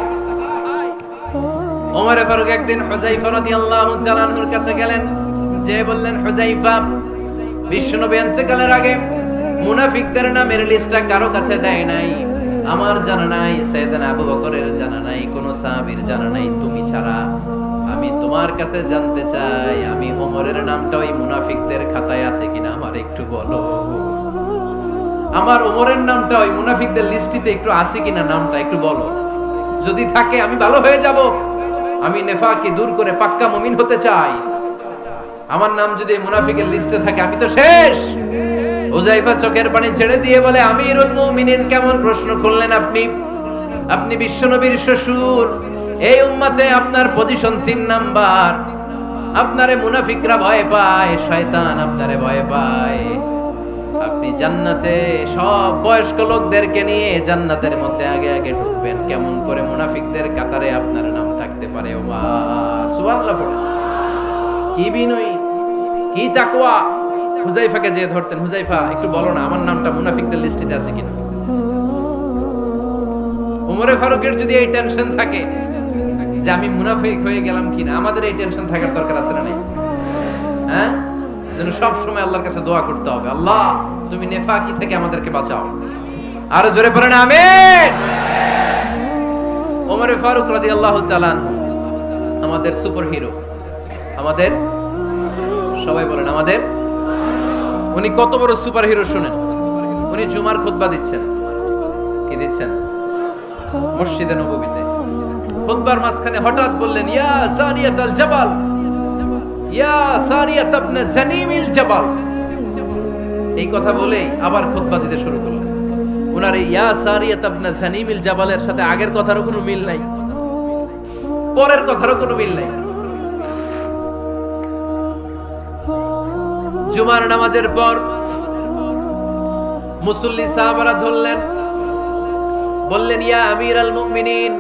A: ওমরে ফারুক একদিন হুযায়ফা রাদিয়াল্লাহু তাআলা আনহুর কাছে গেলেন, যে বললেন, হুযায়ফা, বিশ্বনবী ইন্তেকালের আগে মুনাফিকদের নামের লিস্টটা কারো কাছে দেয় নাই, আমার জানা নাই, সাইয়েদনা আবু বকরের জানা নাই, কোন সাহাবীর জানা নাই, তুমি ছাড়া। আমি তো তোমার কাছে জানতে চাই আমি ওমরের নামটা ওই মুনাফিকদের খাতায় আছে কিনা আমার একটু বলো। আমার ওমরের নামটা ওই মুনাফিকদের লিস্টিতে একটু আছে কিনা নামটা একটু বলো। যদি থাকে আমি ভালো হয়ে যাব, আমি নেফাকি দূর করে পাক্কা মুমিন হতে চাই। আমার নাম যদি মুনাফিকের লিস্টে থাকে আমি তো শেষ। হুযায়ফা চোখের পানি ছেড়ে দিয়ে বলে, আমিরুল মুমিনিন কেমন প্রশ্ন করলেন আপনি? আপনি বিশ্বনবীর শ্বশুর, এই উম্মতে আপনার পজিশন 3 নাম্বার। আপনারে মুনাফিকরা ভয় পায়, শয়তান আপনারে ভয় পায়। আপনি জান্নাতে সব বয়স্ক লোকদেরকে নিয়ে জান্নাতের মধ্যে আগে আগে ঢুকবেন, কেমন করে মুনাফিকদের কাতারে আপনার নাম থাকতে পারে? ওমর সুবহানাল্লাহ পড়ে। কি বিনয়ী, কি তাকওয়া। হুযায়ফাকে যে ধরতেন, হুযায়ফা একটু বলো না আমার নামটা মুনাফিকদের লিস্টিতে আছে কিনা। ওমরে ফারুকের যদি এই টেনশন থাকে যে আমি মুনাফিক হয়ে গেলাম কিনা, আমাদের এই টেনশন থাকার দরকার আছে না? নেই? হ্যাঁ, যেন সব সময় আল্লাহর কাছে দোয়া করতে হবে, আল্লাহ তুমি নেফাকি থেকে আমাদেরকে বাঁচাও। আরো জোরে পড়েন আমিন। ওমরে ফারুক রাদিয়াল্লাহু তাআলা আনহু আমাদের সুপার হিরো, আমাদের সবাই বলেন আমাদের। উনি কত বড় সুপার হিরো শুনেন। উনি জুমার খুতবা দিচ্ছেন। কি দিচ্ছেন? মসজিদে নববীতে। খুতবার মাঝখানে হঠাৎ বললেন, ইয়া সারিয়াতাল জাবাল, ইয়া সারিয়াত ইবনে জানিমিল জাবাল। এই কথা বলেই আবার খুতবা দিতে শুরু করলেন। ওনার এই ইয়া সারিয়াত ইবনে জানিমিল জাবালের সাথে আগের কথারও কোনো মিল নাই, পরের কথারও কোনো মিল নাই। জুমার নামাজের পর মুসল্লি সাহাবারা ধরলেন, বললেন, ইয়া আমিরাল মুমিনিন।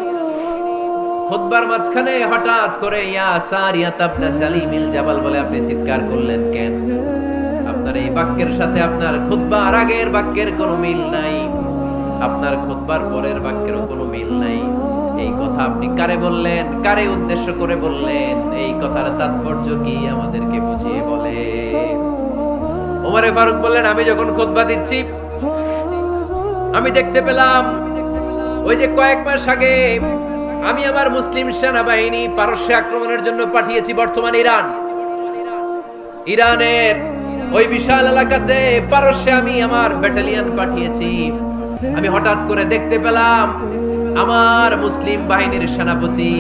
A: খুতবার মাঝখানে হঠাৎ করে ইয়া সারিয়াত ইবনে জালিমিল জাবাল বলে আপনি চিৎকার করলেন কেন? আপনার এই বাক্যের সাথে আপনার খুতবার আগের বাক্যের কোনো মিল নাই, আপনার খুতবার পরের বাক্যেরও কোনো মিল নাই। এই কথা আপনি কারে বললেন, কারে উদ্দেশ্য করে বললেন? এই কথার তাৎপর্য কি আমাদেরকে বুঝিয়ে বলে। ওমরে ফারুক বললেন, আমি যখন খুতবা দিচ্ছি আমি দেখতে পেলাম ওই যে কয়েক মাস আগে আমি আমার মুসলিম সেনাবাহিনী পারস্যে আক্রমণের জন্য পাঠিয়েছি, বর্তমান ইরানের ওই বিশাল এলাকাতে পারস্যে আমি আমার ব্যাটালিয়ন পাঠিয়েছি। আমি হঠাৎ করে দেখতে পেলাম আমার মুসলিম বাহিনীর সেনাপতি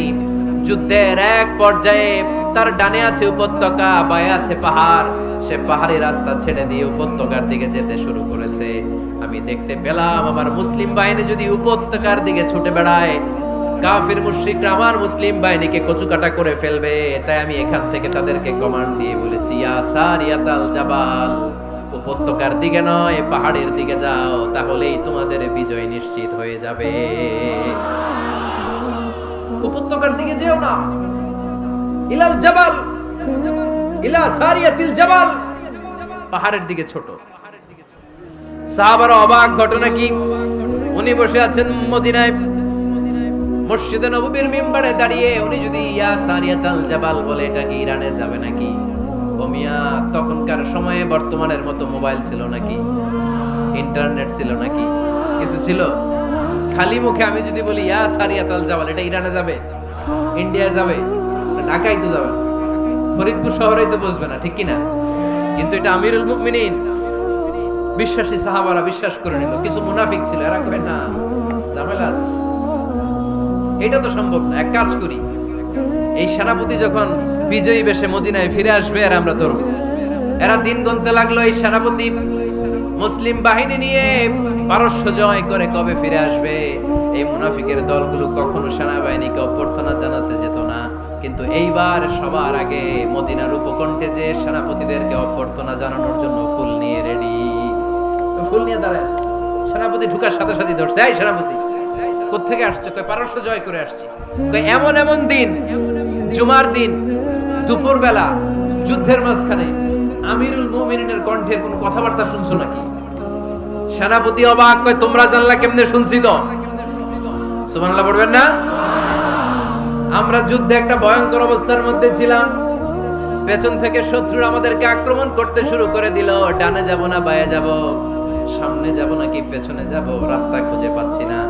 A: যুদ্ধের এক পর্যায়ে তার ডানে আছে উপত্যকা, বায়ে আছে পাহাড়। সে পাহাড়ি রাস্তা ছেড়ে দিয়ে উপত্যকার দিকে যেতে শুরু করেছে। আমি দেখতে পেলাম আমার মুসলিম বাহিনী যদি উপত্যকার দিকে ছুটে বেড়ায়, কাফির মুশরিকরা আমার মুসলিম বাহিনীকে কচুকাটা করে ফেলবে। তাই আমি এখান থেকে তাদেরকে কমান্ড দিয়ে বলেছি, ইয়া সারিয়াতাল জাবাল, উপত্যকার দিকে নয় পাহাড়ের দিকে যাও, তাহলেই তোমাদের বিজয় নিশ্চিত হয়ে যাবে। উপত্যকার দিকে যেও না, ইলাল জাবাল, ইলা সারিয়াতিল জাবাল, পাহাড়ের দিকে ছোট। সাহাবারা অবাক, ঘটনা কি? উনি বসে আছেন মদিনায় মসজিদে নববীর মিম্বারে দাঁড়িয়ে, উনি যদি ইয়া সারিয়াতাল জাবাল বলে, এটা কি ইরানে যাবে নাকি? ও মিয়া, তখনকার সময়ে বর্তমানের মতো মোবাইল ছিল নাকি? ইন্টারনেট ছিল নাকি? কিছু ছিল? খালি মুখে আমি যদি বলি ইয়া সারিয়াতাল জাবাল, এটা ইরানে যাবে, ইন্ডিয়া যাবে, ঢাকাই তো যাবে, ফরিদপুর শহরেই তো বসবে না, ঠিক কিনা? কিন্তু এটা আমিরুল মুমিনিন বিশ্বাসী সাহাবারা বিশ্বাস করে নিল। কিছু মুনাফিক ছিল, এরা কয় না ঝামেলা, এটা তো সম্ভব না। এক কাজ করি, এই সেনাপতি যখন বিজয়ী বেশে মদিনায় ফিরে আসবে আর আমরা ধরব। এরা দিন গুনতে লাগলো, এই সেনাপতি মুসলিম বাহিনী নিয়ে পারস্য জয় করে কবে ফিরে আসবে। এই মুনাফিকের দলগুলো কখনো সেনাবাহিনীকে অভ্যর্থনা জানাতে যেত না, কিন্তু এইবার সবার আগে মদিনার উপকণ্ঠে যে সেনাপতিদেরকে অভ্যর্থনা জানানোর জন্য ফুল নিয়ে রেডি, ফুল নিয়ে দাঁড়ায় আছে। সেনাপতি ঢুকার সাথে সাথে ধরছে, এই সেনাপতি কোত্থেকে আসছে? কয় পারস্য জয় করে আসছি। কয় এমন এমন দিন, জুমার দিন দুপুর বেলা যুদ্ধের মাঝখানে আমিরুল মুমিনিনের কণ্ঠের কোন কথাবার্তা শুনছো নাকি? সেনাপতি অবাক, কয় তোমরা জানলা কেমনে? শুনছি তো। সুবহানাল্লাহ পড়বেন না? আমরা যুদ্ধে একটা ভয়ঙ্কর অবস্থার মধ্যে ছিলাম, পেছন থেকে শত্রু আমাদেরকে আক্রমণ করতে শুরু করে দিল। ডানে যাব না বায়ে যাব, সামনে যাব নাকি পেছনে যাব, রাস্তা খুঁজে পাচ্ছি না।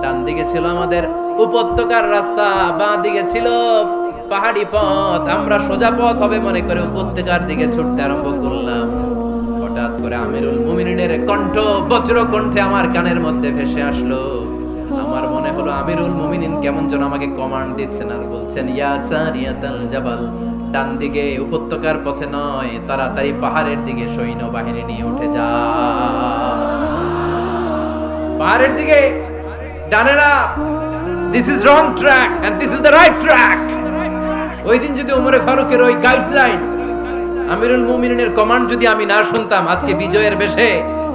A: ডান দিকে ছিল আমাদের উপত্যকার রাস্তা, বাঁ দিকে ছিল পাহাড়ি পথ। আমরা সোজা পথ হবে মনে করে উপত্যকার দিকে ছুটতে আরম্ভ করলাম। হঠাৎ করে আমিরুল মুমিনিনের কণ্ঠ বজ্র কণ্ঠে আমার কানের মধ্যে ভেসে আসলো। আমার মনে হলো আমিরুল মুমিনিন কেমন যেন আমাকে কমান্ড দিচ্ছেন আর বলছেন, ইয়া সারিয়াতাল জাবাল, ডান দিকে উপত্যকার পথে নয়, তাড়াতাড়ি পাহাড়ের দিকে সৈন্যবাহিনী নিয়ে উঠে যা। পাহাড়ের দিকে, ডানে না, this is wrong track and this is the right track. ওই দিন যদি ওমরে ফারুকের ওই গাইডলাইন, আমিরুল মুমিনিনের কমান্ড যদি আমি না শুনতাম, আজকে বিজয়ের বেশে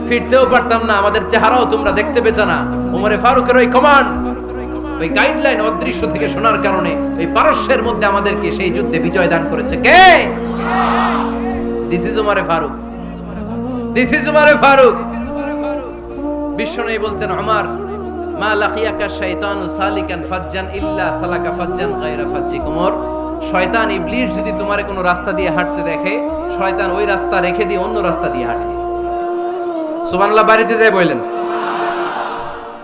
A: ফিরতেও পারতাম না, আমাদের চেহারাও তোমরা দেখতে পেতে না। ওমরে ফারুকের ওই কমান্ড, ওই গাইডলাইন অদৃশ্য থেকে শোনার কারণে ওই পারস্যের মধ্যে আমাদেরকে সেই যুদ্ধে বিজয় দান করেছে কে? দিস ইজ ওমরে ফারুক, দিস ইজ ওমরে ফারুক। বিশ্বনবী বলছেন, ওমর, মা লাকিয়াকা শাইতানু সালিকান ফাজ্জান ইল্লা সালাকা ফাজ্জান গায়রা ফাজ্জিক। ওমর, শয়তান ইবলিস যদি তোমারে কোনো রাস্তা দিয়ে হাঁটতে দেখে, শয়তান ওই রাস্তা রেখে দিয়ে অন্য রাস্তা দিয়ে হাঁটে। সুবহানাল্লাহ বাড়িতে যায় বললেন।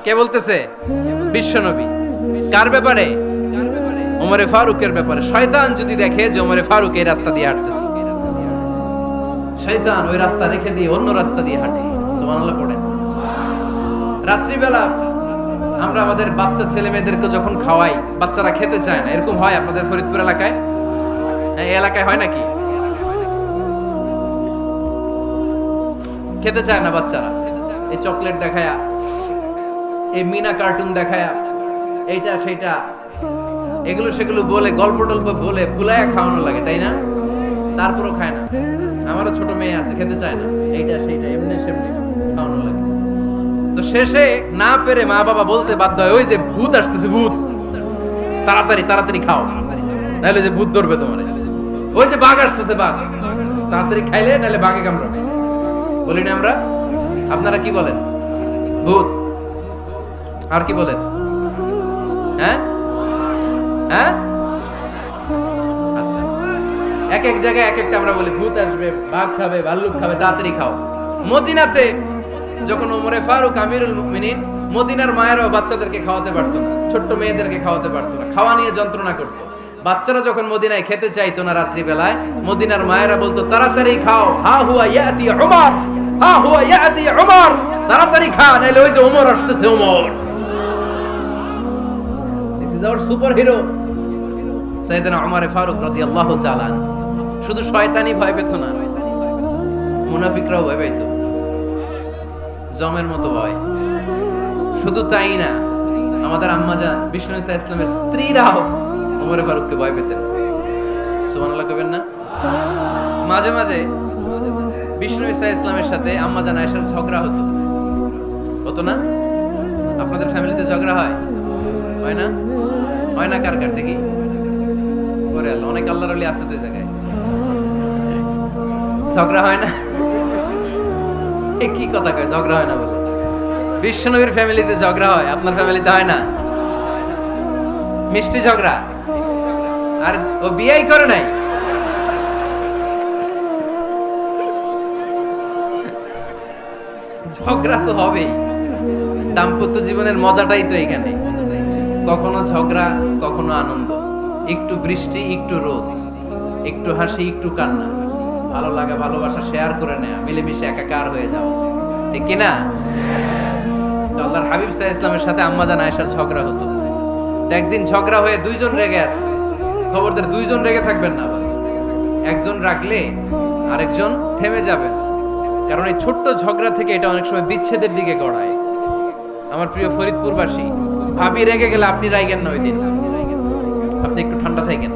A: কে বলতেছে? বিশ্বনবী। কার ব্যাপারে? ওমরে ফারুকের ব্যাপারে। শয়তান যদি দেখে যে ওমরে ফারুক এই রাস্তা দিয়ে হাঁটতেছে, শয়তান ওই রাস্তা রেখে দিয়ে অন্য রাস্তা দিয়ে হাঁটে। সুবহানাল্লাহ পড়েন। রাত্রিবেলা আমরা আমাদের বাচ্চা ছেলে মেয়েদেরকে যখন খাওয়াই, বাচ্চারা খেতে চায় না, এরকম হয় আপনাদের ফরিদপুর এলাকায়? এই এলাকায় হয় নাকি? খেতে চায় না বাচ্চারা, এই চকলেট দেখায়া, এই মিনা কার্টুন দেখায়া, এইটা সেইটা, এগুলো সেগুলো বলে, গল্প টল্প বলে ভুলায়া খাওয়ানো লাগে, তাই না? তারপরও খায় না। আমারও ছোট মেয়ে আছে, খেতে চায় না, এইটা সেইটা এমনি সেমনি খাওয়ানো লাগে। তো শেষে না পেরে মা বাবা বলতে বাধ্য হয়, ওই যে ভূত আসতেছে, ভূত, তাড়াতাড়ি তাড়াতাড়ি খাও, নাহলে যে ভূত ধরবে তোমার। ওই যে বাঘ আসতেছে, বাঘ, তাড়াতাড়ি খাইলে নাহলে বাঘে কামড়াবে। বলি না আমরা? আপনারা কি বলেন? ভূত। আর কি বলেন? হ্যাঁ হ্যাঁ, আচ্ছা, এক এক জায়গায় এক একটা আমরা বলি, ভূত আসবে, বাঘ খাবে, ভাল্লুক খাবে, তাড়াতাড়ি খাও। মদিনাতে যখন ওমরে ফারুক আমিরুল মুমিনিন, মদিনার মায়েরাও বাচ্চাদেরকে খাওয়াতে পারতো না, ছোট্ট মেয়েদেরকে খাওয়াতে পারতো না, খাওয়া নিয়ে যন্ত্রণা করতো। বাচ্চারা যখন মদিনায় খেতে চাইতো না রাত্রি বেলায়, মদিনার মায়েরা বলতো, তাড়াতাড়ি খাও, হা হুয়া ইয়াতি উমর, হা হুয়া ইয়াতি উমর, তাড়াতাড়ি খা, নাইলে ওই যে ওমর আসতেছে, Omar. This is our superhero সাইয়েদনা ওমর ফারুক রাদিয়াল্লাহু তাআলা। শুধু শয়তানি ভয় পেত না, মুনাফিকরাও ভয় পেত, জমের মতো ভয়। শুধু তাই না, আমাদের আম্মাজান বিষ্ণু ইসা ইসলামের স্ত্রীরাও ওমর ফারুককে ভয় পেতেন। সুবহানাল্লাহ কইবেন না? মাঝে মাঝে বিষ্ণু ইসা ইসলামের সাথে আম্মাজান আয়েশার ঝগড়া হতো, হতো না? আপনাদের ফ্যামিলিতে ঝগড়া হয়? হয় না? হয় না? কার কার দেখি? করে আল্লাহ, অনেক আল্লাহর ওলি আছে তো এই জায়গায়। ঝগড়া হয় না? কি কথা কয়, ঝগড়া হয় না বলে? বিশ্বনবীর ফ্যামিলিতে ঝগড়া হয়, আপনার ফ্যামিলিতে হয় না? মিষ্টি ঝগড়া। আর ও বিয়েই করে নাই, ঝগড়া তো হবেই। দাম্পত্য জীবনের মজাটাই তো এখানে, কখনো ঝগড়া, কখনো আনন্দ, একটু বৃষ্টি, একটু রোদ, একটু হাসি, একটু কান্না, ভালো লাগা, ভালোবাসা শেয়ার করে নেয়া, মিলেমিশে একাকার হয়ে যাও, ঠিক কিনা? আল্লাহর হাবিব সাল্লাল্লাহু আলাইহি ওয়াসাল্লামের সাথে আম্মাজান আয়েশার ঝগড়া হতো। তো একদিন ঝগড়া হয়ে দুইজন রেগে আছে। খবরদার দুইজন রেগে থাকবেন না, আবার একজন রাগলে আরেকজন থেমে যাবে, কারণ এই ছোট্ট ঝগড়া থেকে এটা অনেক সময় বিচ্ছেদের দিকে গড়ায়। আমার প্রিয় ফরিদপুরবাসী, ভাবি রেগে গেলে আপনি রাইগেন না, ওই দিন আপনি একটু ঠান্ডা থাকেন।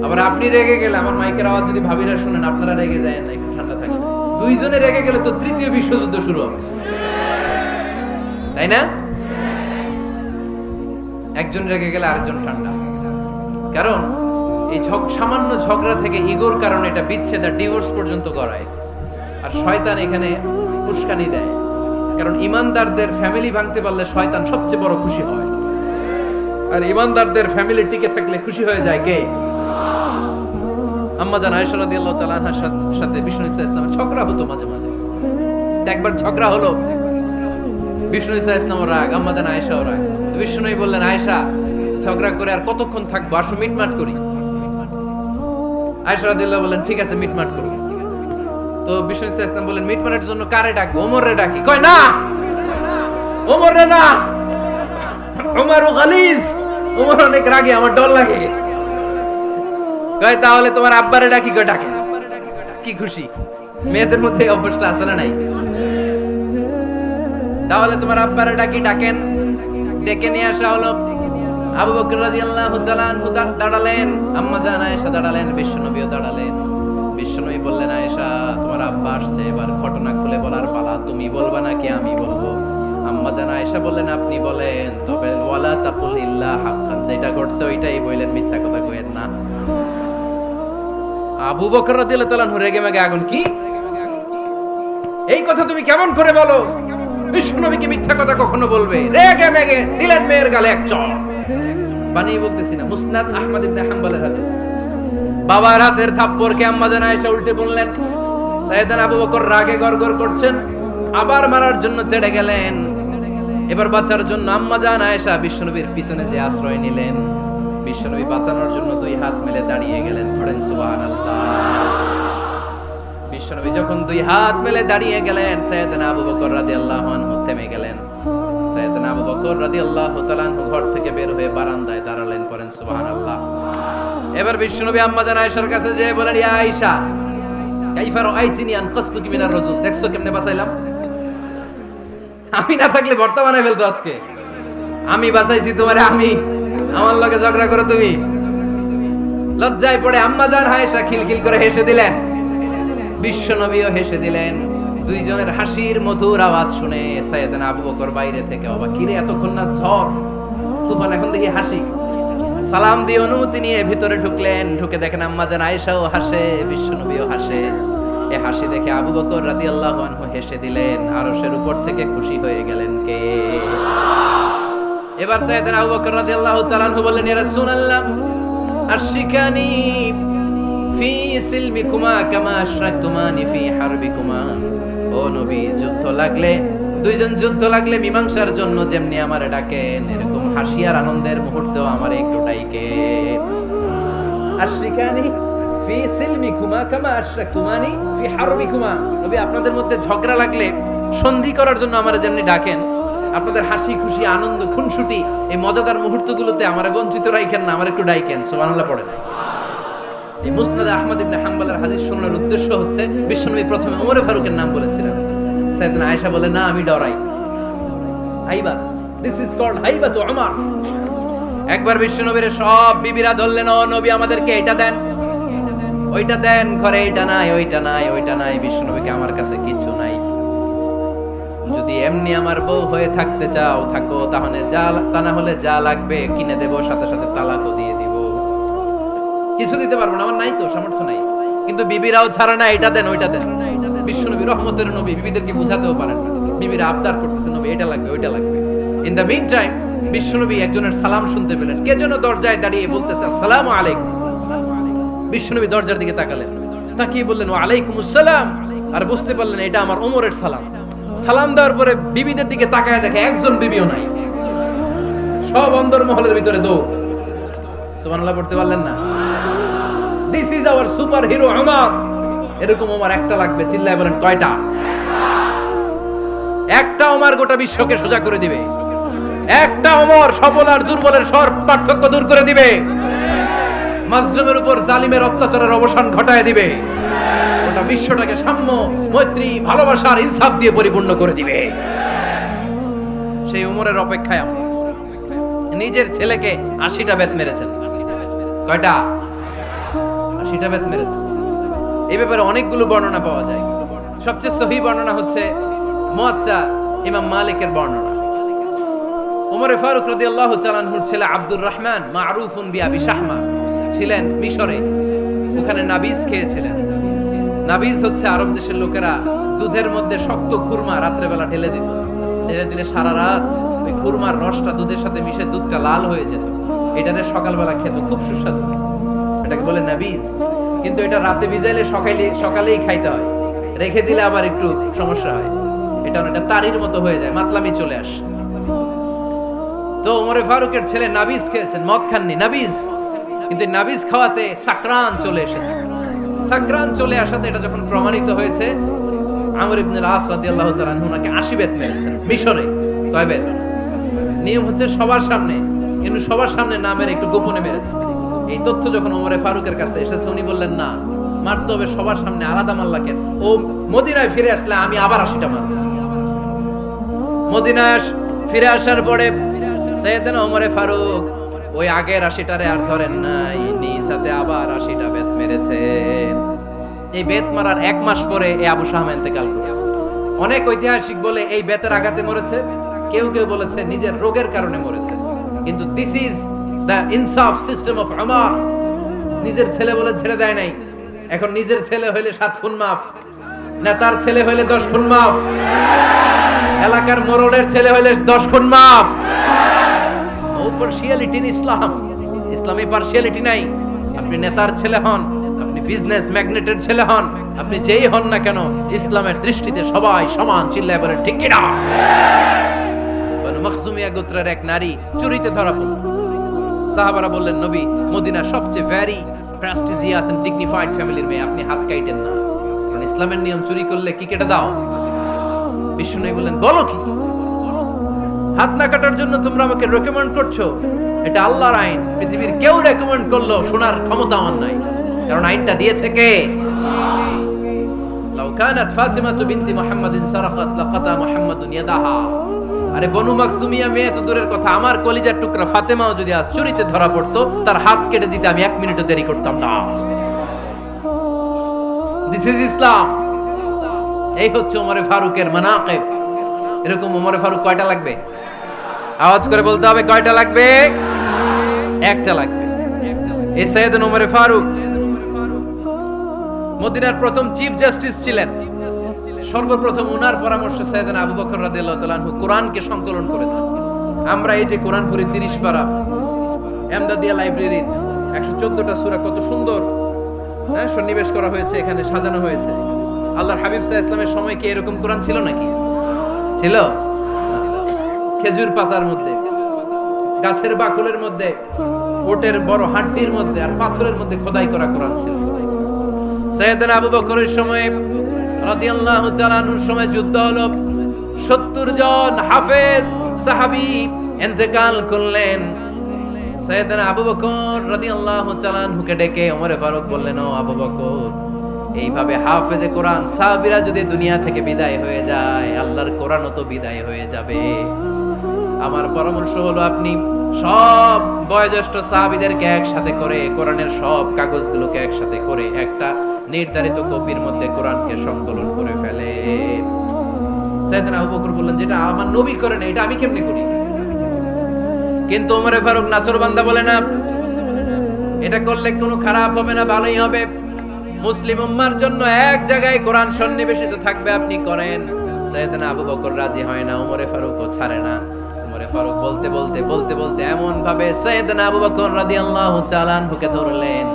A: আবার আপনি রেগে গেলে, আমার মাইকের আওয়াজ যদি ভাবিরা শুনেন, আপনারা রেগে যায় না, একটু ঠান্ডা থাকেন। দুইজনে রেগে গেলে তো তৃতীয় বিশ্বযুদ্ধ শুরু হবে, তাই না? একজন রেগে গেলে আরেকজন ঠান্ডা, কারণ এই সামান্য ঝগড়া থেকে ইগোর কারণে এটা বিচ্ছেদ আর ডিভোর্স পর্যন্ত গড়ায়। আর শয়তান এখানে উস্কানি দেয়, কারণ ইমানদারদের ফ্যামিলি ভাঙতে পারলে শয়তান সবচেয়ে বড় খুশি হয়, আর ইমানদারদের ফ্যামিলি টিকে থাকলে খুশি হয়ে যায় কে? আম্মাজান আয়েশা রাদিয়াল্লাহু তাআলা আনহার সাথে বিষ্ণু ইসা ইসলামের ঝগড়া হতো মাঝে মাঝে। একবার ঝগড়া হলো, বিষ্ণু ইসলাম রাগ, আম্মা জান আয়েশাও রাগ। বিষ্ণু বললেন, আয়েশা ঝগড়া করে আর কতক্ষণ থাকবো, আসো মিটমাট করি। আয়েশা রাদিয়াল্লাহু বললেন, ঠিক আছে মিটমাট করব। তো বিষ্ণু ইসলাম বললেন, মিটমাটের জন্য কারে ডাকবো? ওমরে ডাকি। কয় না, ওমরে না, ওমর গালিজ, ওমর অনেক রাগে, আমার ডর লাগে। কয় তাহলে তোমার আব্বারে ডাকি। কয় ডাকে। কি খুশি, মেয়েদের মধ্যে এই অভ্যাসটা আছে না নাই? তাহলে তোমার আব্বারে ডাকি। ডাকেন, ডেকে নিয়ে আসা হলো। আবু বকর রাদিয়াল্লাহু তাআলা আনহু দাঁড়ালেন, আম্মা জান আয়েশা দাঁড়ালেন, বিশ্বনবীও দাঁড়ালেন। বিশ্বনবী বললেন, আয়েশা তোমার আব্বা আসছে, এবার ঘটনা খুলে বলার পালা। তুমি বলবা নাকি আমি বলবো? আম্মা জান আয়েশা বললেন, আপনি বলেন, তবে ওয়ালা তাকুল ইল্লা হাক্কান, যেটা ঘটছে ওইটাই বললেন, মিথ্যা কথা কইেন না। আবু বকর রাদিয়াল্লাহু তাআলা আনহু রেগে মেগে আগুন। কি এই কথা তুমি কেমন করে বলো? বিশ্বনবীকে মিথ্যা কথা কখনো বলবে? রেগে মেগে দিলেন মেয়ের গালে এক চড়। বানিয়ে বলতেছি না, মুসনাদ আহমদ ইবনে হাম্বলের হাদিস। বাবার হাতের থাপ্পড়কে আম্মা জান আয়েশা উল্টে বললেন। সাইয়েদনা আবু বকর রাগে গড়গড় করছেন, আবার মারার জন্য তেড়ে গেলেন। এবার বাঁচার জন্য আম্মা জান আয়েশা বিশ্বনবীর পিছনে যে আশ্রয় নিলেন, বিশ্বনবী বাঁচানোর জন্য দুই হাত মেলে দাঁড়িয়ে গেলেন। পড়েন সুবহানাল্লাহ। বিশ্বনবী যখন দুই হাত মেলে দাঁড়িয়ে গেলেন, সাইয়েদনা আবু বকর রাদিয়াল্লাহু আনহু থেমে গেলেন। সাইয়েদনা আবু বকর রাদিয়াল্লাহু তাআলা আনহু ঘর থেকে বের হয়ে বারান্দায় দাঁড়ালেন। পড়েন সুবহানাল্লাহ। এবার বিশ্বনবী আম্মা জান আয়েশার কাছে যেয়ে বলেন, ইয়া আয়েশা, কাইফা রাআইতিনি আনকাসতুকি মিনার রাজুল, দেখছো কেমনে বাঁচাইলাম? আমি না থাকলে ভর্তা বানাই ফেলতো আজকে। আমি বাঁচাইছি তোমারে, আমি, আমার লগে ঝগড়া করো তুমি। লজ্জায় পড়ে আম্মা জান আয়েশা খিলখিল করে হেসে দিলেন, বিশ্বনবীও হেসে দিলেন। দুইজনের হাসির মধুর আওয়াজ শুনে সাইয়েদনা আবু বকর বাইরে থেকে অবাক, কিরে এতক্ষণ না ঝড় তুফান, এখন দেখি হাসি। সালাম দিয়ে অনুমতি নিয়ে ভিতরে ঢুকলেন। ঢুকে দেখেন আম্মা জান আয়েশাও হাসে, বিশ্বনবীও হাসে। এই হাসি দেখে আবু বকর রাদিয়াল্লাহু আনহু হেসে দিলেন। আরশের উপর থেকে খুশি হয়ে গেলেন কে? এবার সাইয়েদনা আবু বকর রাদিয়াল্লাহু তাআলা আনহু বললেন, ইয়া রাসূলুল্লাহ, আশরিকানি ফি সিলমিকুমা কামা আশরাকতুমানি ফি হারবিকুমা। ও নবী, যুদ্ধ লাগলে, দুইজন যুদ্ধ লাগলে মীমাংসার জন্য যেমনি আমারে ডাকেন, এরকম হাসি আর আনন্দের মুহূর্তেও আমারে একটু ডাকেন। আশরিকানি ফি সিলমিকুমা কামা আশরাকতুমানি ফি হারবিকুমা। নবী, আপনাদের মধ্যে ঝগড়া লাগলে সন্ধি করার জন্য আমারে যেমনি ডাকেন, আপনাদের হাসি খুশি আনন্দ খুনসুটি এই মজাদার মুহূর্তগুলোতে আমারে বঞ্চিত রাখেন না, আমার একটু ডাকেন। সুবহানাল্লাহ পড়েন। এই মুসনাদ আহমদ ইবনে হাম্বলের হাদিস শোনার উদ্দেশ্য হচ্ছে, বিশ্বনবী প্রথমে ওমর ফারুকের নাম বলেছিলেন। সাইয়েদনা আয়েশা বলে, না আমি ডরাই। হাইবাত, দিস ইজ কল্ড হাইবাতু উমর। একবার বিশ্বনবীর সব বিবিরা ধরলেন, ও নবী আমাদেরকে এটা দেন, ওইটা দেন, ঘরে এটা নাই, ওইটা নাই, ওইটা নাই। বিশ্বনবীকে, আমার কাছে কিছু নাই, যদি এমনি আমার বউ হয়ে থাকতে চাও থাকো, তাহলে যা, তা না হলে যা লাগবে কিনে দেব, সাথে সাথে তালাকও দিয়ে দিব। কিছু দিতে পারবো না, আমার নাই তো, সামর্থ্য নাই। কিন্তু বিবিরাও ছাড়া না, এটা দেন, ওইটা দেন। বিশ্বনবী রহমতের নবী, বিবিদেরকে বুঝাতেও পারেন না। বিবিরা আবদার করতেছে, নবী এটা লাগবে, ওইটা লাগবে। ইন দ্য মিন টাইম বিশ্বনবী একজনের সালাম শুনতে পেলেন। কে যেন দরজায় দাঁড়িয়ে বলতেছে, আসসালামু আলাইকুম। বিশ্বনবী দরজার দিকে তাকালেন, তাকিয়ে বললেন, ওয়া আলাইকুমুস সালাম। আর বুঝতে পারলেন এটা আমার ওমরের সালাম। সালাম দেওয়ার পরে বিবিদের দিকে তাকায় দেখে একজন বিবিও নাই, সব অন্দরমহলের ভিতরে দৌড়। সুবহানাল্লাহ পড়তে পারলেন না? This is hour super hero Omar. এরকম ওমর একটা লাগবে, চিল্লায় বলেন কয়টা? একটা ওমর গোটা বিশ্বকে সোজা করে দিবে। একটা ওমর সবল আর দুর্বলের সব পার্থক্য দূর করে দিবে। মাজলুমের উপর জালিমের অত্যাচারের অবসান ঘটায় দিবে। গোটা বিশ্বটাকে সাম্য, মৈত্রী, ভালোবাসার ইনসাফ দিয়ে পরিপূর্ণ করে দিবে। সেই ওমরের অপেক্ষায় আমরা। নিজের ছেলেকে 80টা বেত মেরেছেন। কয়টা? 80টা বেত মেরেছেন। এই ব্যাপারে অনেকগুলো বর্ণনা পাওয়া যায়। সবচেয়ে সহিহ বর্ণনা হচ্ছে মুয়াত্তা ইমাম মালিকের বর্ণনা। ওমর ফারুক রাদিয়াল্লাহু তাআলা আনহুর ছেলে আব্দুর রহমান, মারুফুন বিআবি শাহমা, ছিলেন মিশরে। ওখানে নাবিজ খেয়েছিলেন। নাবিজ হচ্ছে আরব দেশের লোকেরা দুধের মধ্যে শক্ত খুরমা রাত্রে বেলা ঢেলে দিত। ঢেলে দিলে সারা রাত ওই খুরমার রসটা দুধের সাথে মিশে দুধটা লাল হয়ে যেত। এটারে সকালবেলা খেত, খুব সুস্বাদু। এটাকে বলে নাবিজ। কিন্তু এটা রাতে ভিজাইলে সকালেই খাইতে হয়, রেখে দিলে আবার একটু সমস্যা হয়। এটা অনেকটা তারির মতো হয়ে যায়, মাতলামি চলে আসে। তো ওমরে ফারুকের ছেলে নাবিজ খেয়েছেন, মদ খাননি, নাবিজ, কিন্তু নাবিজ খাওয়াতে সাকরান চলে এসেছে। সাকরান চলে আসাতে এটা যখন প্রমাণিত হয়েছে, আমর ইবনে আস রাদিয়াল্লাহু তাআলা আনহু ওনাকে 80 বেত মেরেছেন মিশরে। কয় বেত? নিয়ম হচ্ছে সবার সামনে, কিন্তু সবার সামনে না মেরে একটু গোপনে মেরেছে। এই তথ্য যখন ওমরে ফারুকের কাছে এসেছে, উনি বললেন না, মারতে হবে সবার সামনে, আলাদা মারলা কেন? ও মদিনায় ফিরে আসলে আমি আবার 80টা মারব। মদিনায় ফিরে আসার পরে সাইয়েদনা ওমরে ফারুক ওই আগের 80টারে আর ধরেন নাই, নিজ হাতে আবার 80টা বেত মেরেছেন। এই বেত মারার 1 মাস পরে এই আবু শাহমা ইন্তেকাল করেছে। অনেক ঐতিহাসিক বলে এই বেতের আঘাতে মরেছে, কেউ কেউ বলেছে নিজের রোগের কারণে মরেছে। কিন্তু দিস ইজ দ্য ইনসাফ সিস্টেম অফ উমর। নিজের ছেলে বলে ছেড়ে দেয় নাই। এখন নিজের ছেলে হইলে 7 খুন মাফ, নেতার ছেলে হইলে 10 খুন মাফ, এলাকার মোড়লের ছেলে হইলে 10 খুন মাফ। নো পার্শিয়ালিটি ইন ইসলাম। ইসলামে পার্শিয়ালিটি নাই। আপনি নেতার ছেলে হন, আপনি বিজনেস ম্যাগনেটের ছেলে হন, আপনি যেই হন না কেন, ইসলামের দৃষ্টিতে সবাই সমান। চিল্লায় বলেন ঠিক কি না? বনু মখজুমিয়া গোত্রের এক নারী চুরিতে ধরা পড়ল। সাহাবারা বললেন, নবী, মদিনার সবচেয়ে ভেরি প্রেস্টিজিয়াস এন্ড ডিগনিফাইড ফ্যামিলির মেয়ে, আপনি হাত কাটেন না, কারণ ইসলামের নিয়ম চুরি করলে কি কেটে দাও। বিষ্ণু বললেন, বলো কি? হাত না কাটার জন্য তোমরা আমাকে রেকমেন্ড করছো? এটা আল্লাহর আইন, পৃথিবীর কেউ রেকমেন্ড করলো শোনার ক্ষমতা আমার নাই, কারণ আইনটা দিয়েছে কে? লাউ কানাত ফাতিমাতু বিনতি মুহাম্মাদিন সারাকাত লাকাতা মুহাম্মাদুন ইয়াদাহা। আরে বনু মাকসুমিয়া মেয়ে তো দূরের কথা, আমার কলিজার টুকরা ফাতেমাও যদি আজ চুরিতে ধরা পড়তো, তার হাত কেটে দিতে আমি 1 মিনিটও দেরি করতাম না। দিস ইজ ইসলাম। এই হচ্ছে ওমরে ফারুকের মানাকিব। এরকম ওমরে ফারুক কয়টা লাগবে? আওয়াজ করে বলতে হবে, কয়টা লাগবে? একটা লাগবে। এই সাইয়েদনা ওমরে ফারুক মদিনার প্রথম চিফ জাস্টিস ছিলেন। সর্বপ্রথম উনার পরামর্শে সাইয়েদনা আবু বকর রাদিয়াল্লাহু তাআলা আনহু কোরআনকে সংকলন করেছেন। আমরা এই যে কোরআন পড়ি 30 পারা, এমদাদিয়া লাইব্রেরির 114টা সূরা, কত সুন্দর সন্নিবেশ করা হয়েছে, এখানে সাজানো হয়েছে। আল্লাহর হাবিব সাল্লাল্লাহু আলাইহি ওয়াসাল্লামের সময় কি এরকম কোরআন ছিল নাকি? ছিল? খেজুর পাতার মধ্যে, গাছের বাকলের মধ্যে, ওটের বড় হাড্ডির মধ্যে আর পাথরের মধ্যে খোদাই করা কোরআন ছিল। সাইয়েদনা আবু বকরের সময় রাদিয়াল্লাহু তাআলা আনহুর সময় যুদ্ধ হলো, 70 জন হাফেজ সাহাবী ইন্তেকাল করলেন। সাইয়েদনা আবু বকর রাদিয়াল্লাহু তাআলা আনহুকে ডেকে ওমরে ফারুক বললেন, ও আবু বকর, এইভাবে হাফেজে কোরআন সাহাবীরা যদি দুনিয়া থেকে বিদায় হয়ে যায়, আল্লাহর কোরআনও তো বিদায় হয়ে যাবে। আমার পরামর্শ হলো, আপনি সব বয়োজ্যেষ্ঠ সাহাবীদেরকে একসাথে করে কোরআনের সব কাগজগুলোকে একসাথে করে একটা নির্ধারিত কপির মধ্যে কোরআনকে সংকলন করে ফেলে। সাইয়েদনা আবু বকর বললেন, যেটা আমার নবী করেন এটা আমি কেমনে করি? কিন্তু ওমরে ফারুক নাচরবান্দা বলে না, এটা করলে কোনো খারাপ হবে না, ভালোই হবে। মুসলিম উম্মার জন্য এক জায়গায় কোরআন সন্নিবেশিত থাকবে, আপনি করেন। সাইয়েদনা আবু বকর রাজি হয় না, ওমরে ফারুকও ছাড়ে না। ওমরে ফারুক বলতে বলতে বলতে বলতে এমন ভাবে সাইয়েদনা আবু বকর রাদিয়াল্লাহু তাআলা আনহুকে ধরলেন,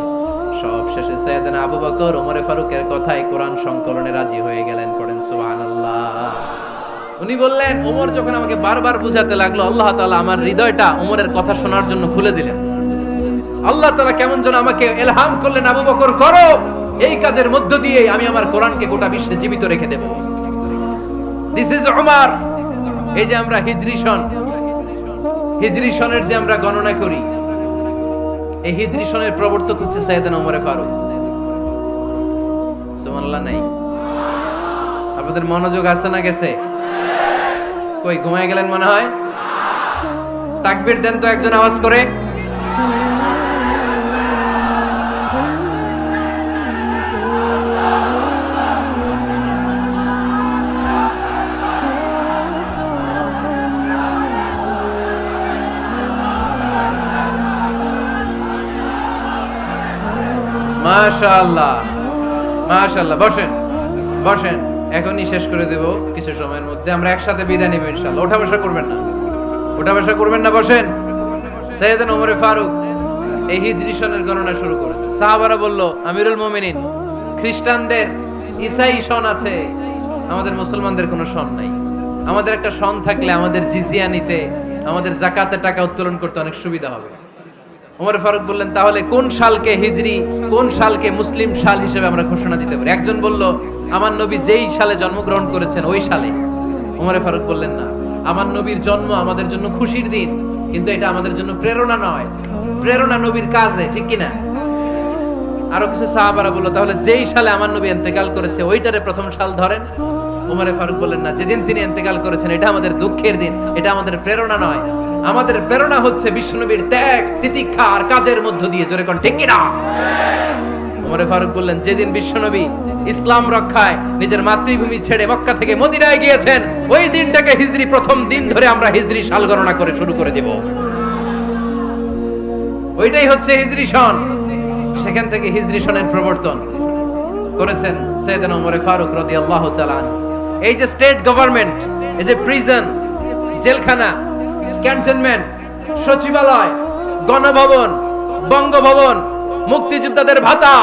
A: সব শেষে সাইয়েদনা আবু বকর ওমরে ফারুকের কথায় কোরআন সংকলনে রাজি হয়ে গেলেন। করেন সুবহানাল্লাহ। উনি বললেন, ওমর যখন আমাকে বারবার বুঝাতে লাগলো, আল্লাহ তাআলা আমার হৃদয়টা ওমরের কথা শোনার জন্য খুলে দিলেন। আল্লাহ তাআলা কেমন যেন আমাকে ইলহাম করলেন, আবু বকর করো, এই কাজের মধ্য দিয়ে আমি আমার কোরআনকে গোটা বিশ্বে জীবিত রেখে দেব। This is Umar. এই যে আমরা হিজরি সনের যে আমরা গণনা করি, এই হিজরি সনের প্রবর্তক হচ্ছে সাইয়েদনা ওমরে ফারুক। সুবহানাল্লাহ নাই? আপনাদের মনোযোগ আছে না গেছে? কই ঘুমায় গেলেন মনে হয়? তাকবীর দেন তো একজন আওয়াজ করে। মাশাআল্লাহ, মাশাআল্লাহ। বসেন বসেন, এখনই শেষ করে দেব কিছু সময়ের মধ্যে। আমরা একসাথে বিদায় নেব ইনশাআল্লাহ। ওঠা বসা করবেন না, ওঠা বসা করবেন না, বসেন। সাইয়েদনা ওমরে ফারুক এই হিজরি সনের গণনা শুরু করেছে। সাহাবারা বলল, আমিরুল মুমিনিন, খ্রিস্টানদের ঈসাই সন আছে, আমাদের মুসলমানদের কোনো সন নাই। আমাদের একটা সন থাকলে আমাদের জিজিয়া নিতে, আমাদের যাকাতের টাকা উত্তোলন করতে অনেক সুবিধা হবে। ওমর ফারুক বললেন, তাহলে কোন সালকে হিজরি, কোন সালকে মুসলিম সাল হিসেবে আমরা ঘোষণা দিতে পারি? একজন বলল, আমার নবী যেই সালে জন্মগ্রহণ করেছেন ওই সালে। ওমর ফারুক বললেন, না, আমার নবীর জন্ম আমাদের জন্য খুশির দিন, কিন্তু এটা আমাদের জন্য প্রেরণা নয়। প্রেরণা নবীর কাজে, ঠিক কিনা? আরো কিছু সাহাবারা বলল, তাহলে যেই সালে আমার নবী ইন্তেকাল করেছে ওইটারে প্রথম সাল ধরেন। ওমর ফারুক বললেন, না, যেদিন তিনি ইন্তেকাল করেছেন এটা আমাদের দুঃখের দিন, এটা আমাদের প্রেরণা নয়। আমাদের প্রেরণা হচ্ছে বিশ্বনবীর ত্যাগ, তিতিক্ষা আর কাজের মধ্য দিয়ে। জোরে কোন ঠিক কিনা? ওমর ফারুক বললেন, যেদিন বিশ্বনবী ইসলাম রক্ষায় নিজের মাতৃভূমি ছেড়ে মক্কা থেকে মদিনায় গিয়েছেন ওই দিনটাকে হিজরি প্রথম দিন ধরে আমরা হিজরি সাল গণনা করে শুরু করে দেব। ওইটাই হচ্ছে হিজরি সন। সেখান থেকে হিজরি সনের প্রবর্তন করেছেন সাইয়েদনা ওমর ফারুক রাদিয়াল্লাহু তাআলা আনহু। এই যে স্টেট গভর্নমেন্ট, এই যে প্রিজন, জেলখানা, ক্যান্টনমেন্ট, সচিবালয়, গণভবন, বঙ্গভবন, মুক্তিযোদ্ধাদের ভাতা,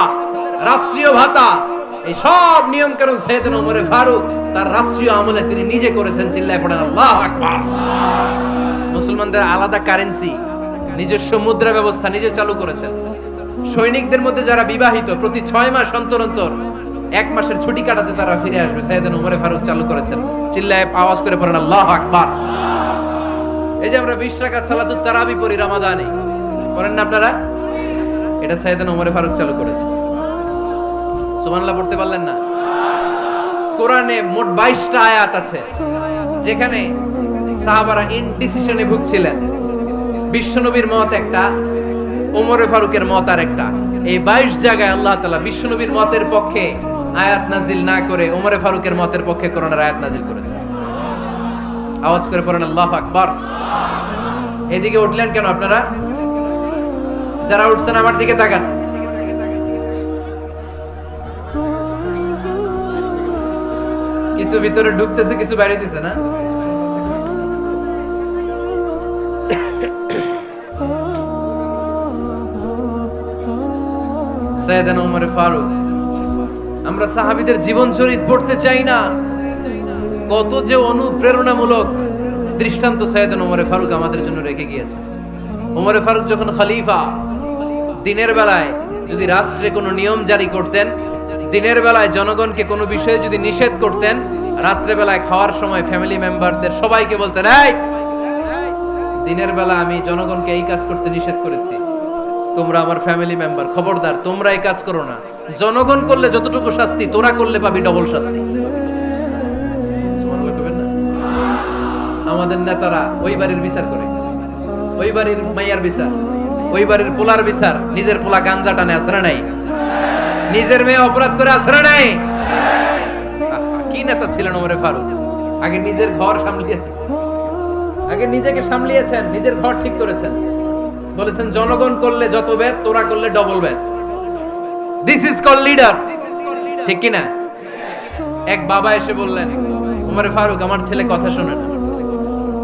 A: রাষ্ট্রীয় ভাতা, এই সব নিয়ম কানুন সাইয়েদনা ওমর ফারুক তার রাষ্ট্রীয় আমলে তিনি নিজে করেছেন। চিল্লায় পড়েন আল্লাহু আকবার। মুসলমানদের আলাদা কারেন্সি, নিজস্ব মুদ্রা ব্যবস্থা নিজে চালু করেছেন। সৈনিকদের মধ্যে যারা বিবাহিত প্রতি 6 মাস অন্তর অন্তর 1 মাসের ছুটি কাটাতে তারা ফিরে আসবে, সাইয়েদনা ওমর ফারুক চালু করেছেন। চিল্লায় আওয়াজ করে পড়েন আল্লাহু আকবার। এই যে আমরা 20 রাকাত সালাতুত তারাবি পড়ি রমাদানে, করেন না আপনারা? এটা সাইয়েদনা ওমর ফারুক চালু করেছেন। সুবহানাল্লাহ পড়তে পারলেন না? কোরআনে মোট 22টা আয়াত আছে যেখানে সাহাবারা ইনডিসিশনে ভুগছিলেন। বিশ্বনবীর মত একটা, ওমর ফারুকের মত আর একটা। এই 22 জায়গায় আল্লাহ তাআলা বিশ্বনবীর মতের পক্ষে আয়াত নাজিল না করে ওমর ফারুকের মতের পক্ষে কোরআনের আয়াত নাজিল করেছেন। আওয়াজ করে পড়েন আল্লাহু আকবার। এদিকে উঠলেন কেন আপনারা? যারা উঠছেন আমার দিকে তাকান। কিছু ভিতরে ঢুকতেছে, কিছু বাইরে দিছে না? সাইয়েদনা ওমর ফারুক, আমরা সাহাবীদের জীবন চরিত পড়তে চাই না? কত যে অনুপ্রেরণামূলক দৃষ্টান্ত সাইয়েদনা ওমর ফারুক আমাদের জন্য রেখে গিয়েছে। ওমর ফারুক যখন খলিফা, দিনের বেলায় যদি রাষ্ট্রে কোনো নিয়ম জারি করতেন, দিনের বেলায় জনগণকে কোনো বিষয়ে যদি নিষেধ করতেন, রাত্রে বেলায় খাওয়ার সময় ফ্যামিলি মেম্বারদের সবাইকে বলতেন, এই দিনের বেলা আমি জনগণকে এই কাজ করতে নিষেধ করেছি, তোমরা আমার ফ্যামিলি মেম্বার, খবরদার তোমরা এই কাজ করো না। জনগণ করলে যতটুকু শাস্তি, তোরা করলে পাবি ডবল শাস্তি। আমাদের নেতারা ওই বাড়ির বিচার করে, ওই বাড়ির মাইয়ার বিচার, ওই বাড়ির পোলার বিচার। নিজের পোলা গাঞ্জা টানে, আসরা নাই? নিজের মেয়ে অপরাধ করে, আসরা নাই? কি নেতা ছিলেন ওমর ফারুক! আগে নিজের ঘর সামলিয়েছেন, আগে নিজেকে সামলিয়েছেন, নিজের ঘর ঠিক করেছেন। বলেছেন জনগণ করলে যত বেদ, তোরা করলে double Veda. This is call leader, ঠিক কি না? এক বাবা এসে বললেন, ওমর ফারুক আমার ছেলে কথা শোনে না,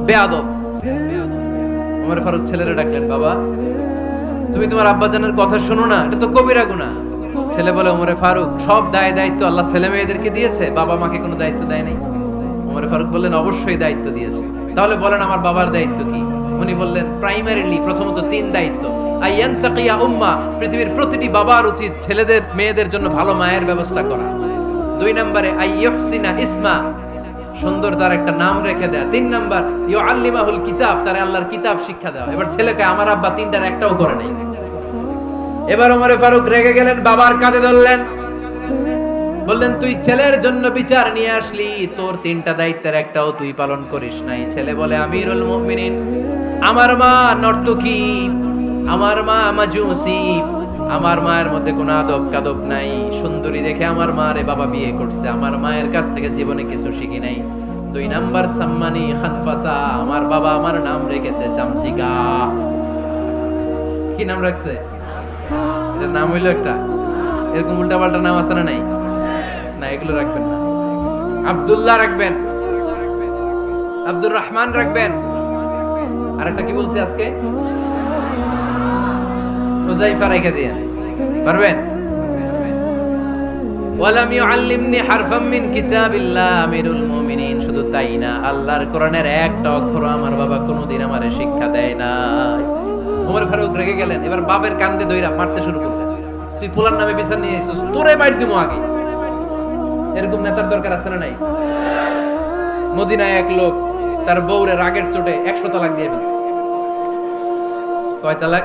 A: বেয়াদব। ওমর ফারুক ছেলেরে ডাকলেন, বাবা তুমি তোমার আব্বাজানের কথা শোনো না, এটা তো কবিরা গুনাহ। ছেলে বলে, ওমর ফারুক সব দায়িত্ব আল্লাহ ছেলে মেয়েদেরকে দিয়েছে, বাবা মাকে কোনো দায়িত্ব দেয় নাই। ওমর ফারুক বললেন, অবশ্যই দায়িত্ব দিয়েছে। তাহলে বলেন আমার বাবার দায়িত্ব কি? উনি বললেন, প্রাইমারিলি প্রথমত 3 দায়িত্ব। আইয়ান তাকিয়া উম্মা, পৃথিবীর প্রতিটি বাবার উচিত ছেলেদের মেয়েদের জন্য ভালো মায়ের ব্যবস্থা করা। 2 নম্বরে আইয়ুহসিনা ইসমা, সুন্দর তার একটা নাম রেখে দেয়া। 3 নাম্বার ইউআল্লিমাহুল কিতাব, তার আল্লাহর কিতাব শিক্ষা দেওয়া। এবার ছেলেকে আমার আব্বা 3টার একটাও করে নাই। এবার ওমর ফারুক রেগে গেলেন, বাবার কাঁধে ধরলেন, বললেন তুই ছেলের জন্য বিচার নিয়ে আসলি, তোর 3টা দায়িত্বের একটাও তুই পালন করিস নাই। ছেলে বলে, আমিরুল মুমিনিন, আমার মা নর্তকী, আমার মা মাজুসি, আমার মায়ের মধ্যে কোনো আদব কাদব নাই, সুন্দরী দেখে আমার মারে বাবা বিয়ে করছে, আমার মায়ের কাছ থেকে জীবনে কিছু শিখি নাই। 2 নাম্বার সাম্মানি খানফাসা, আমার বাবা আমার নাম রেখেছে চামচিকা। কি নাম রাখছে? এটার নাম হইলো একটা, এরকম উল্টা পাল্টা নাম আছে না? নাই না, এগুলো রাখবেন না। আব্দুল্লাহ রাখবেন, আব্দুর রহমান রাখবেন। আর একটা কি বলছি আজকে? হুযায়ফা রেখে দিয়ে পারবেন? ওয়ালাম ইউআল্লিমনি হারফাম মিন কিতাবিল্লাহ আমিরুল মুমিনিন। শুধু তাই না, আল্লাহর কোরআনের একটা অক্ষর আমার বাবা কোনোদিন আমারে শিক্ষা দেয় না। ওমর ফারুক রেগে গেলেন, এবার বাপের কান্দে ধইরা মারতে শুরু করলেন। তুই পোলার নামে বিচার নিয়ে এসেছিস, তোরে মাইর দিমু আগে। এরকম নেতার দরকার আছে না নাই? মদিনায় এক লোক তার বউরে রাগের চোটে 100 তালাক দিয়ে ফেলছে। কয় তালাক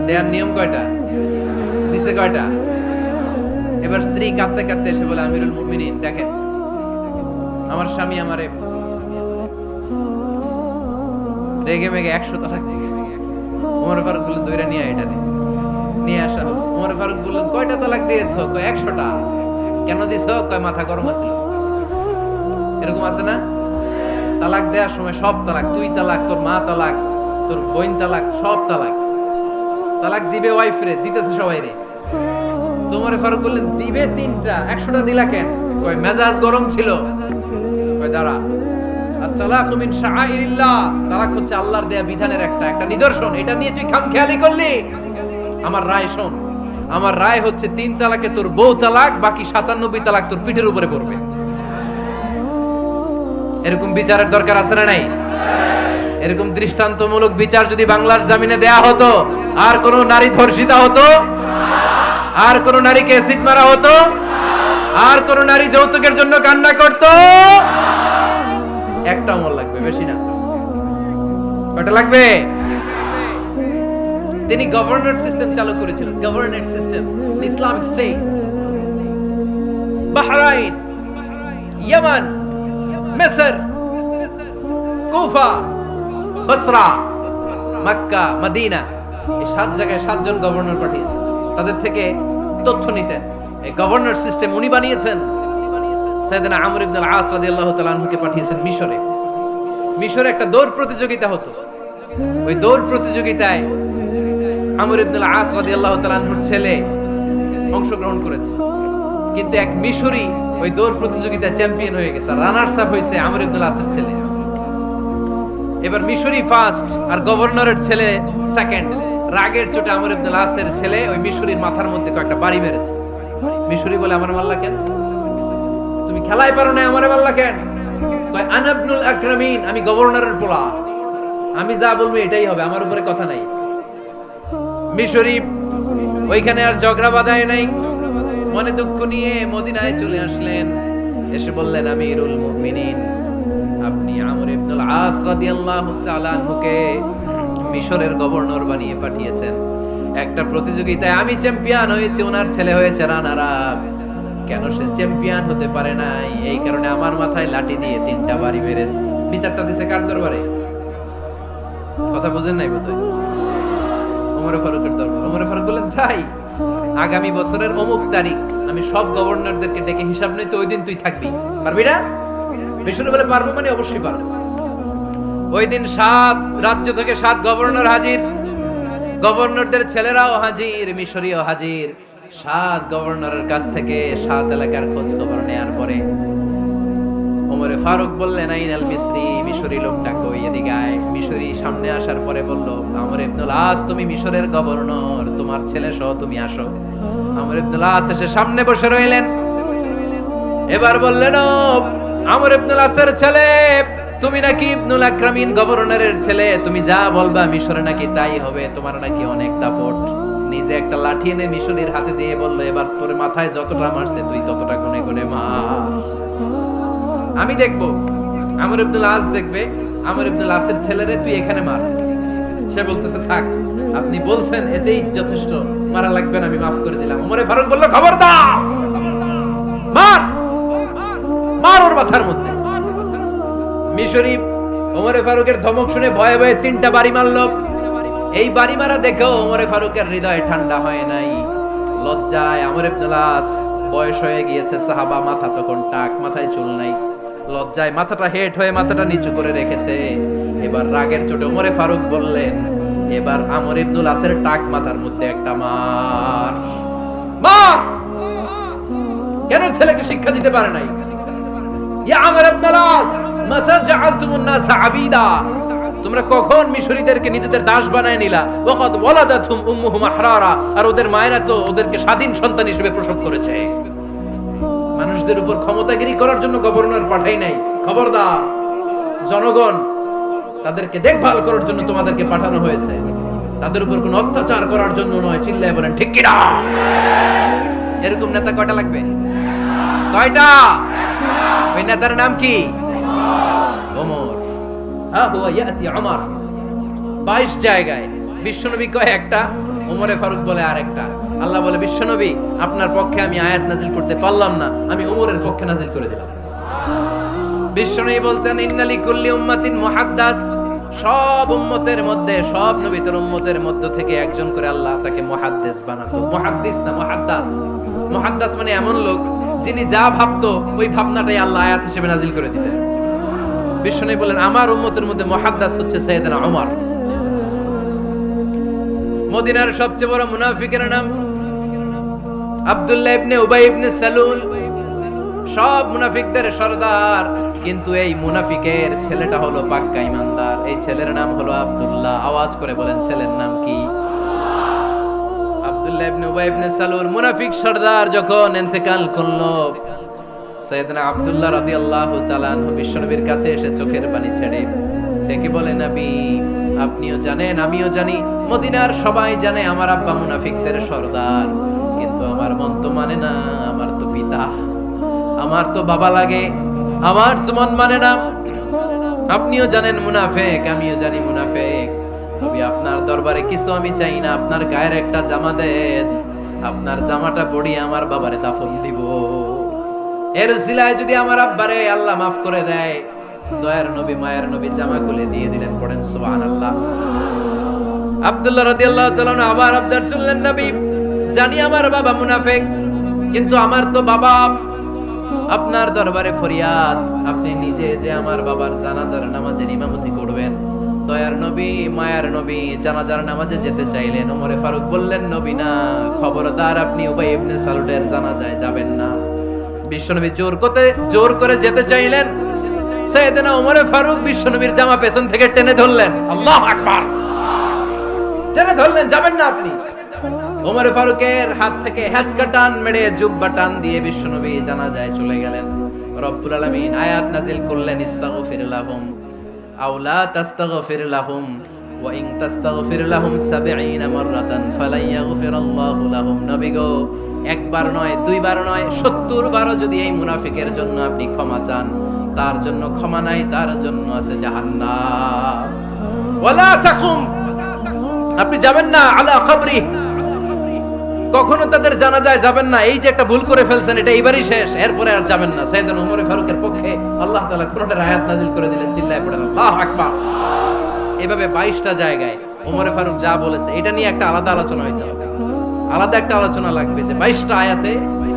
A: দেয়ার নিয়ম কয়টা? দিছে কয়টা? এবার স্ত্রী কাঁদতে কাঁদতে এসে বলে, আমিরুল মুমিনিন দেখেন, আমার স্বামী আমারে রেগে মেগে 100 তালাক দিছে। ওমর ফারুক বললেন, দইরা নিয়ে এটা নিয়ে আসা হলো। ওমর ফারুক বললেন, কয়টা তালাক দিয়েছো? কয় 100টা। কেন দিছো? কয় মাথা গরম আছিল। এরকম আছে না? তালাক দেওয়ার সময় সব তালাক, তুই তালাক, তোর মা তালাক, তোর বোন তালাক, সব তালাক। তালাক দিবে ওয়াইফ রে, দিতেছে সবাই রে। তোমারে ফারুক বললেন, দিবে 3টা, 100টা দিলা কেন? কয় মেজাজ গরম ছিল। কয় দাঁড়া, আত-তালাকু মিন শাআইরিল্লাহ, তালাক হচ্ছে আল্লাহর দেয়া বিধানের একটা নিদর্শন। এটা নিয়ে তুই খামখেয়ালি করলি? আমার রায় শোন, আমার রায় হচ্ছে 3 তালাকে তোর বউ তালাক, বাকি 97 তালাক তোর পিঠের উপরে পড়বে। এরকম বিচারের দরকার আছে না নাই? এরকম দৃষ্টান্তমূলক বিচার যদি বাংলার জমিনে দেয়া হতো, আর কোন নারী ধর্ষিতা হতো, আর কোন নারীকে অ্যাসিড মারা হতো, আর কোন নারী যৌতুকের জন্য কান্না করত? একটা আমল লাগবে, বেশি না। কয়টা লাগবে? তিনি গভর্নর সিস্টেম চালু করেছিলেন, governor system, Islamic state. Bahrain, ইয়ামান, মিসর, কুফা, বসরা, মক্কা, মদিনা, এই 7 জায়গায় 7 জন গভর্নর পাঠিয়েছেন। তাদের থেকে তথ্য নিতেন। এই গভর্নর সিস্টেম উনি বানিয়েছেন। সাইয়েদনা আমর ইবনে আল আস রাদিয়াল্লাহু তাআলা আনহুকে পাঠিয়েছেন মিশরে। মিশরে একটা দৌড় প্রতিযোগিতা হতো। ওই দৌড় প্রতিযোগিতায় আমর ইবনে আল আস রাদিয়াল্লাহু তাআলা আনহুর ছেলে অংশগ্রহণ করেছে, কিন্তু এক মিশরি ওই দৌড় প্রতিযোগিতায় চ্যাম্পিয়ন হয়ে গেছে। রানার্স আপ হয়েছে আমর ইবনে আল আসের ছেলে। এবার মিশরি ফার্স্ট আর গভর্নরের ছেলে সেকেন্ড। রাগের চোটে আমর ইবনে আল আসের ছেলে ওই মিশরির মাথার মধ্যে কয়েকটা বাড়ি মেরেছে। মিশরি বলে, আমার মারলা কেন? তুমি খেলাই পারো না, আমারে মারলা কেন? কয় আনা ইবনুল আকরামিন, আমি গভর্নরের পোলা, আমি যা বলবো এটাই হবে, আমার উপরে কথা নাই। মিশরি ওইখানে আর ঝগড়া বাঁধায় নাই, মনে দুঃখ নিয়ে মদিনায় চলে আসলেন। এসে বললেন, আমিরুল মুমিনিন, আপনি আমর ইবনুল আস রাদিয়াল্লাহু তাআলা আনহুকে মিশরের গভর্নর বানিয়ে পাঠিয়েছেন। একটা প্রতিযোগিতায় আমি চ্যাম্পিয়ন হয়েছি, ওনার ছেলে হয়েছে রানার আপ। কেন সে চ্যাম্পিয়ন হতে পারে নাই? এই কারণে আমার মাথায় লাঠি দিয়ে 3টা বাড়ি মেরে বিচারটা দিছে কার দরবারে? কথা বুঝেন নাই বোধহয়? ওমর ফারুকের দরবার। ওমর ফারুক বললেন, তাই আগামী বছরের অমুক তারিখ আমি সব গভর্নরদেরকে ডেকে হিসাব নেই, তো ওই দিন তুই থাকবি, পারবি না? মিশরে বলে, পারবো মানে অবশ্যই পারবো। ওই দিন 7 রাজ্য থেকে 7 গভর্নর হাজির, গভর্নরদের ছেলেরাও হাজির, মিশরীয় হাজির। 7 গভর্নরের কাছ থেকে 7 এলাকার খোঁজ খবর নেয়ার পরে ওমরে ফারুক বললেন, আইনাল মিসরি, মিশরি লোকটা কই, এদিকে আয়। মিশরি সামনে আসার পরে বলল, আমর ইবনুল আস, তুমি মিশরের গভর্নর, তোমার ছেলে সহ তুমি আসো। আমর ইবনুল আস এসে সামনে বসে রইলেন। এবার বললেন, ও আমর ইবনুল আসের ছেলে, তুমি নাকি ইবনুল আকরামিন গভর্নরের ছেলে, তুমি যা বলবা মিশরে নাকি তাই হবে, তোমার নাকি অনেক দাপট। নিজে একটা লাঠি এনে মিশরীর হাতে দিয়ে বলল, এবার তোর মাথায় যতটা মারছে তুই ততটা গুনে গুনে মার, আমি দেখবো। আমর ইবনুল আস দেখবে, আমর ইবনুল আসের ছেলেরে তুই এখানে মার। সে বলতেছে, থাক, আপনি বলছেন এতেই যথেষ্ট, মারা লাগবে না, আমি মাফ করে দিলাম। ওমরে ফারুক বলল, খবরদার, মার, মার ওর মাথার মধ্যে। মিশরি ওমরে ফারুকের ধমক শুনে ভয়ে ভয়ে 3টা বাড়ি মারলো। এই বাড়ি মারা দেখেও ওমরে ফারুকের হৃদয় ঠান্ডা হয় নাই। লজ্জায় আমর ইবনুল আস, বয়স হয়ে গিয়েছে, সাহাবা, মাথা তখন টাক, মাথায় চুল নাই, লজ্জায় মাথাটা হেট হয়ে মাথাটা নিচু করে রেখেছে। এবার রাগের চোটে ওমরে ফারুক বললেন, এবার আমর ইবনুল আসের টাক মাথার মধ্যে একটা মার। মার! কেন ছেলেকে শিক্ষা দিতে পারে নাই? ইয়া আমর ইবনুল আস, মাতা জাআলতুমুন নাস আবিদা, তোমরা কখন মিশরীদেরকে নিজেদের দাস বানায় নিলা? ওয়াকাদ ওয়ালাদাতুম উম্মুহুম আহরারা, আর ওদের মায়েরা তো ওদেরকে স্বাধীন সন্তান হিসেবে প্রসব করেছে। মানুষদের উপর ক্ষমতাগিরি করার জন্য গভর্নর পাঠাই নাই। খবরদার, জনগণ তাদেরকে দেখভাল করার জন্য তোমাদেরকে পাঠানো হয়েছে, তাদের উপর কোনো অত্যাচার করার জন্য নয়। চিল্লায় বলেন ঠিক কিনা? এরকম নেতা কয়টা লাগবে? কয়টা? ওই নেতার নাম কি? ওমর। হ্যাঁ, হুয়া ইয়াতি ওমর। 22 জায়গায় বিশ্বনবী কয় একটা, ওমরে ফারুক বলে আরেকটা। আল্লাহ বলে, বিশ্বনবী আপনার পক্ষে আমি আয়াত নাজিল করতে পারলাম না, আমি ওমরের পক্ষে নাজিল করে দিলাম। বিশ্বনবী বলতেন, ইন্না লিকুল্লি উম্মাতিন মুহাদ্দাস, সব উম্মতের মধ্যে, সব নবীদের উম্মতের মধ্য থেকে একজন করে আল্লাহ তাকে মুহাদ্দিস বানাতো। মুহাদ্দিস না মুহাদ্দাস। মুহাদ্দাস মানে এমন লোক যিনি যা ভাবতো ওই ভাবনাটাই আল্লাহ আয়াত হিসেবে নাজিল করে দিতেন। বিশ্বনবী বলেন, আমার উম্মতের মধ্যে মুহাদ্দাস হচ্ছে সাইয়েদনা ওমর। মদিনার সবচেয়ে বড় মুনাফিকের নাম আব্দুল্লাহ ইবনে উবাই ইবনে সালুল। সব মুনাফিকদের সরদার, কিন্তু এই মুনাফিকের ছেলেটা হলো পাক্কা ইমানদার। এই ছেলের নাম হলো আব্দুল্লাহ। আওয়াজ করে বলেন, ছেলের নাম কি? আব্দুল্লাহ ইবনে উবাই ইবনে সালুল। মুনাফিক সরদার যখন ইন্তেকাল করলো, সাইয়েদনা আব্দুল্লাহ রাদিয়াল্লাহু তাআলা আনহু বিশ্বনবীর কাছে এসে চোখের পানি ছেড়ে ডেকে বলে, নবী আপনিও জানেন, আমিও জানি, মদিনার সবাই জানে আমার আব্বা মুনাফিকদের সরদার, কিন্তু আমার মন তো মানে না, আমার তো পিতা, আমার তো বাবা লাগে, আমার তো মন মানে না। আপনিও জানেন মুনাফিক, আমিও জানি মুনাফিক। তবে আপনার দরবারে কিছু আমি চাই না, আপনার গায়ের একটা জামা দেন, আপনার জামাটা পরিয়ে আমার বাবারে দাফন দিব। এর উসিলায় যদি আমার আব্বারে আল্লাহ মাফ করে দেয়, দয়ার নবী মায়ের নবী জামা খুলে দিয়ে দিলেন। পড়েন সুবহানাল্লাহ। আব্দুল্লাহ রাদিয়াল্লাহু তাআলা আবার আবদার চললেন, নবী জানি আমার বাবা মুনাফিক, কিন্তু আমার তো বাবা, আপনার দরবারে ফরিয়াদ, আপনি নিজে যে আমার বাবার জানাজার নামাজের ইমামতি করবেন। দয়ার নবী মায়ার নবী জানাজার নামাজে যেতে চাইলেন। ওমরে ফারুক বললেন, নবী না, খবরদার আপনি উবাই ইবনে সালুলের জানাজায় যাবেন না। বিশ্বনবী জোর করে যেতে চাইলেন। সাইয়েদনা ওমরে ফারুক বিশ্বনবীর জামা পেছন থেকে টেনে ধরলেন। আল্লাহু আকবার। টেনে ধরলেন, যাবেন না আপনি। ওমরে ফারুকের হাত থেকে হ্যাচকা টান মেরে জুব্বা টান দিয়ে বিশ্বনবী জানাজায় চলে গেলেন। রব্বুল আলামিন আয়াত নাজিল করলেন, ইস্তাগফির লাহুম আও লা তাস্তাগফির লাহুম ওয়া ইন তাস্তাগফির লাহুম ৭০ মাররাতান ফালাই ইয়াগফিরাল্লাহু লাহুম। নবী গো, একবার নয়, দুইবার নয়, ৭০ বারও যদি এই মুনাফিকের জন্য আপনি ক্ষমা চান, তার জন্য ক্ষমা নাই, তার জন্য আছে জাহান্নাম। ওয়ালা তাকুম, আপনি যাবেন না আলা কবরি, কখনো তাদের জানাজায় যাবেন না। এই যে একটা ভুল করে ফেলছেন, এটা এবারই শেষ, এরপরে আর যাবেন না। সাইয়েদনা ওমর ফারুকের পক্ষে আল্লাহ তাআলা কোরআনের আয়াত নাযিল করে দিলেন। চিল্লায় পড়েন আল্লাহু আকবার। এভাবে 22টা জায়গায় ওমর ফারুক যা বলেছে, এটা নিয়ে একটা আলাদা আলোচনা হইতে হবে, আলাদা একটা আলোচনা লাগবে যে 22টা আয়াতে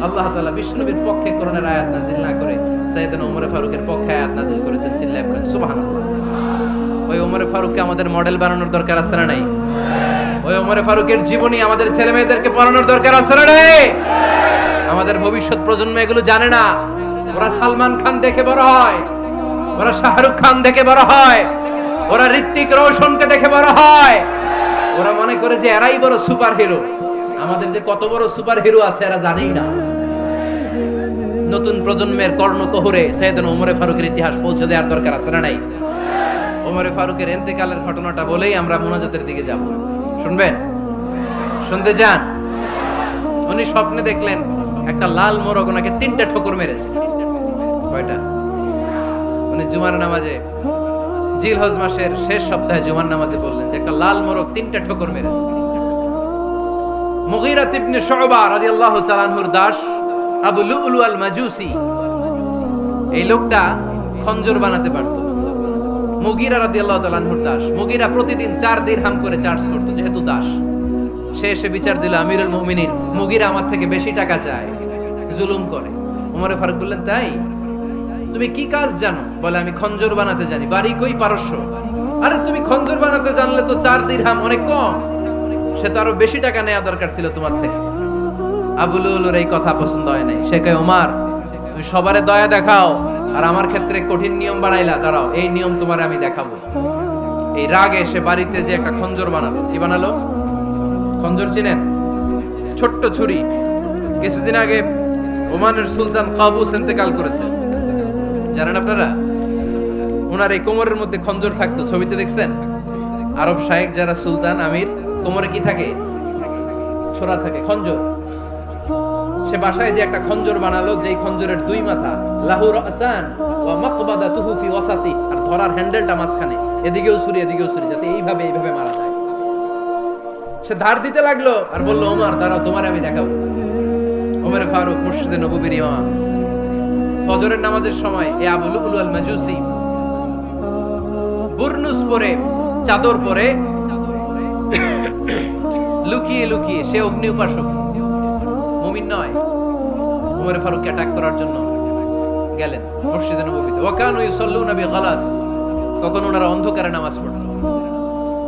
A: আল্লাহ তাআলা বিশ্বনবীর পক্ষে কোরআনের আয়াত নাযিল না করে সাইয়েদনা ওমর ফারুকের পক্ষে আয়াত নাযিল করেছেন। চিল্লায় পড়েন সুবহানাল্লাহ। ওই ওমর ফারুককে আমাদের মডেল বানানোর দরকার আছে না নাই? ওই ওমর ফারুকের জীবনী আমাদের ছেলে মেয়েদেরকে পড়ানোর দরকার আছে না নাই? আমাদের ভবিষ্যৎ প্রজন্ম এগুলো জানে না। ওরা সালমান খান দেখে বড় হয়, ওরা শাহরুখ খান দেখে বড় হয়, ওরা ঋত্বিক রোশনকে দেখে বড় হয়। ওরা মনে করে যে এরাই বড় সুপার হিরো। আমাদের যে কত বড় সুপার হিরো আছে এরা জানেই না। নতুন প্রজন্মের কর্ণকোহরে সাইয়েদনা ওমর ফারুকের ইতিহাস পৌঁছে দেওয়ার দরকার আছে না নাই? ওমর ফারুকের ইন্তেকালের ঘটনাটা বলেই আমরা মুনাজাতের দিকে যাব। শুনবেন? শুনতে চান? উনি স্বপ্নে দেখলেন একটা লাল মোরগ ওনাকে 3টা ঠোকর মেরেছে। কয়টা? উনি জুমার নামাজে, জিলহজ মাসের শেষ সপ্তাহে জুমার নামাজে বললেন যে একটা লাল মোরগ 3টা ঠোকর মেরেছে। মুগীরা ইবনে শুবা রাদিয়াল্লাহু তাআলা আনহুর দাস আবু লুলু আল মাজুসি, এই লোকটা খঞ্জর বানাতে পারত। মুগীরা রাদিয়াল্লাহু তাআলা আনহুর দাস। মুগীরা প্রতিদিন 4 দিরহাম করে চার্জ করত, যেহেতু দাস। সে এসে বিচার দিল, আমিরুল মুমিনিন, মুগীরা আমার থেকে বেশি টাকা চায়, জুলুম করে। ওমর ফারুক বললেন, তাই? তুমি কি কাজ জানো? বলে, আমি খঞ্জর বানাতে জানি। বাড়ি কই? পারস্য। আরে তুমি খঞ্জর বানাতে জানলে তো 4 দিরহাম অনেক কম, সে তো আরো বেশি টাকা নেওয়া দরকার ছিল তোমার থেকে। আবু লুলুর এই কথা পছন্দ হয় নাই। সে কয়, ওমর তুমি সবারে দয়া দেখাও, আর আমার ক্ষেত্রে কঠিন নিয়ম বানাইলা, দাঁড়াও এই নিয়ম তোমারে আমি দেখাবো। এই রাগে সে বাড়িতে যে একটা খঞ্জর বানালো। কি বানালো? খঞ্জর চিনেন? ছোট্ট ছুরি। কিছুদিন আগে ওমানের সুলতান কাবুস ইন্তেকাল করেছে, জানেন আপনারা? ওনার এই কোমরের মধ্যে খঞ্জর থাকতো, ছবিতে দেখছেন? আরব শায়েখ যারা সুলতান আমির, কোমরে কি থাকে? ছোরা থাকে, খঞ্জর। সে বাসায় যে একটা খঞ্জর বানালো, যেই খঞ্জরের দুই মাথা, লাহু রাসান ওয়া মাকবাদাতুহু ফি ওয়াসাতি, আর ধরার হ্যান্ডেলটা মাঝখানে, এদিকেও ছুরি এদিকেও ছুরি, যাতে এইভাবে মারা যায়। সে ধার দিতে লাগলো আর বলল, ওমর দাঁড়াও, তোমার আমি দেখাবো। ওমরে ফারুক মসজিদে নববীর ইমাম, ফজরের নামাজের সময় এ আবু লুলু আল মাজুসি বুরনুস পরে, চাদর পরে, লুকিয়ে লুকিয়ে, সে অগ্নি উপাসক, মুমিন নয়, ওমরে ফারুককে অ্যাটাক করার জন্য গেলেন মসজিদে নববীতে। ওয়াকানু ইউসাল্লুনা বিগালাস, তখন ওনারা অন্ধকারে নামাজ পড়তো।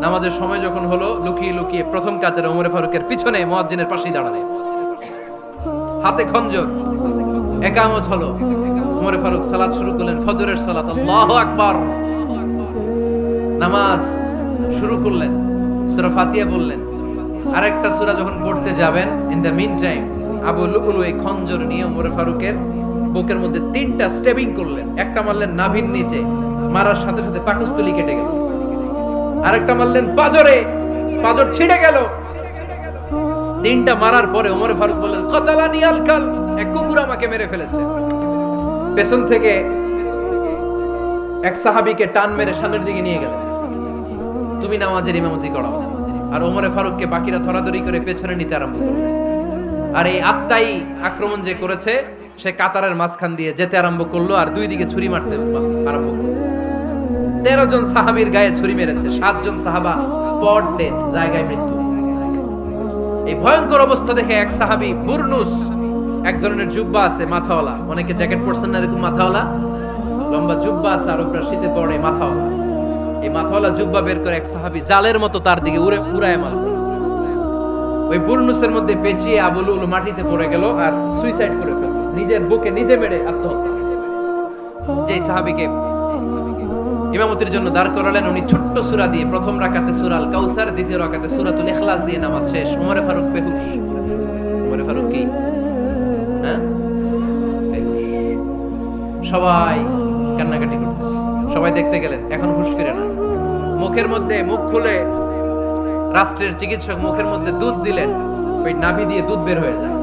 A: নামাজের সময় যখন হলো, লুকিয়ে লুকিয়ে প্রথম কাতারে ওমরে ফারুকের পিছনে মুয়াজ্জিনের পাশেই দাঁড়ালেন, হাতে খঞ্জর। ইকামত হলো, ওমরে ফারুক সালাত শুরু করলেন, ফজরের সালাত, আল্লাহু আকবার। নামাজ শুরু করলেন, সূরা ফাতিহা বললেন। আরেকটা সূরা যখন পড়তে যাবেন, in the mean time Abu লুলু এই খঞ্জর নিয়ে ওমরে ফারুকের বুকের মধ্যে 3টা স্টেবিং করলেন। একটা মারলেন নাভির নিচে, মারার সাথে সাথে পাকস্থলী কেটে গেল। আরেকটা মারলেন পাজরে, পাজর ছিঁড়ে গেল। 3টা মারার পরে ওমরে ফারুক বললেন, কাতালানি আলকাল, এক কুকুর আমাকে মেরে ফেলেছে। পেছন থেকে এক সাহাবীকে টান মেরে সামনের দিকে নিয়ে গেলেন, তুমি নামাজের ইমামতি করো। আর ওমরে ফারুককে বাকিরা ধরাধরি করে পেছনে নিতে আরম্ভ করলো। আর এই আত্মাই আক্রমণ যে করেছে, সে কাতারের মাঝখান দিয়ে যেতে আরম্ভ করলো আর দুই দিকে ছুরি মারতে আরম্ভ করলো। 13 জন সাহাবীর গায়ে ছুরি মেরেছে, 7 জন সাহাবা স্পট ডেথ, জায়গায় মৃত্যু। এই ভয়ঙ্কর অবস্থা দেখে এক সাহাবী বুরনুস, এক ধরনের জুব্বা আছে মাথাওয়ালা, অনেকে জ্যাকেট পরছেন না এরকম মাথাওয়ালা, লম্বা জুব্বা আছে, আরবরা শীতে পরে মাথাওয়ালা, এই মাথাওয়ালা জুব্বা বের করে এক সাহাবী জালের মতো তার দিকে উড়ায় মারল। ওই বুরনুসের মধ্যে পেঁচিয়ে আবু লুলু মাটিতে পড়ে গেল আর সুইসাইড করে ফেলল, নিজের বুকে নিজে মেরে আত্মহত্যা। যেই সাহাবীকে ইমামতির জন্য দাঁড় করালেন, উনি ছোট্ট সূরা দিয়ে প্রথম রাকাতে সূরা আল কাউসার, দ্বিতীয় রাকাতে সূরাতুল ইখলাস দিয়ে নামাজ শেষ। ওমরে ফারুক বেহুশ। ওমরে ফারুক কি? হ্যাঁ, সবাই কান্নাকাটি করতেছে, সবাই দেখতে গেলেন, এখন হুঁশ ফিরে না। মুখের মধ্যে, মুখ খুলে রাষ্ট্রের চিকিৎসক মুখের মধ্যে দুধ দিলেন, ওই নাভি দিয়ে দুধ বের হয়ে যায়,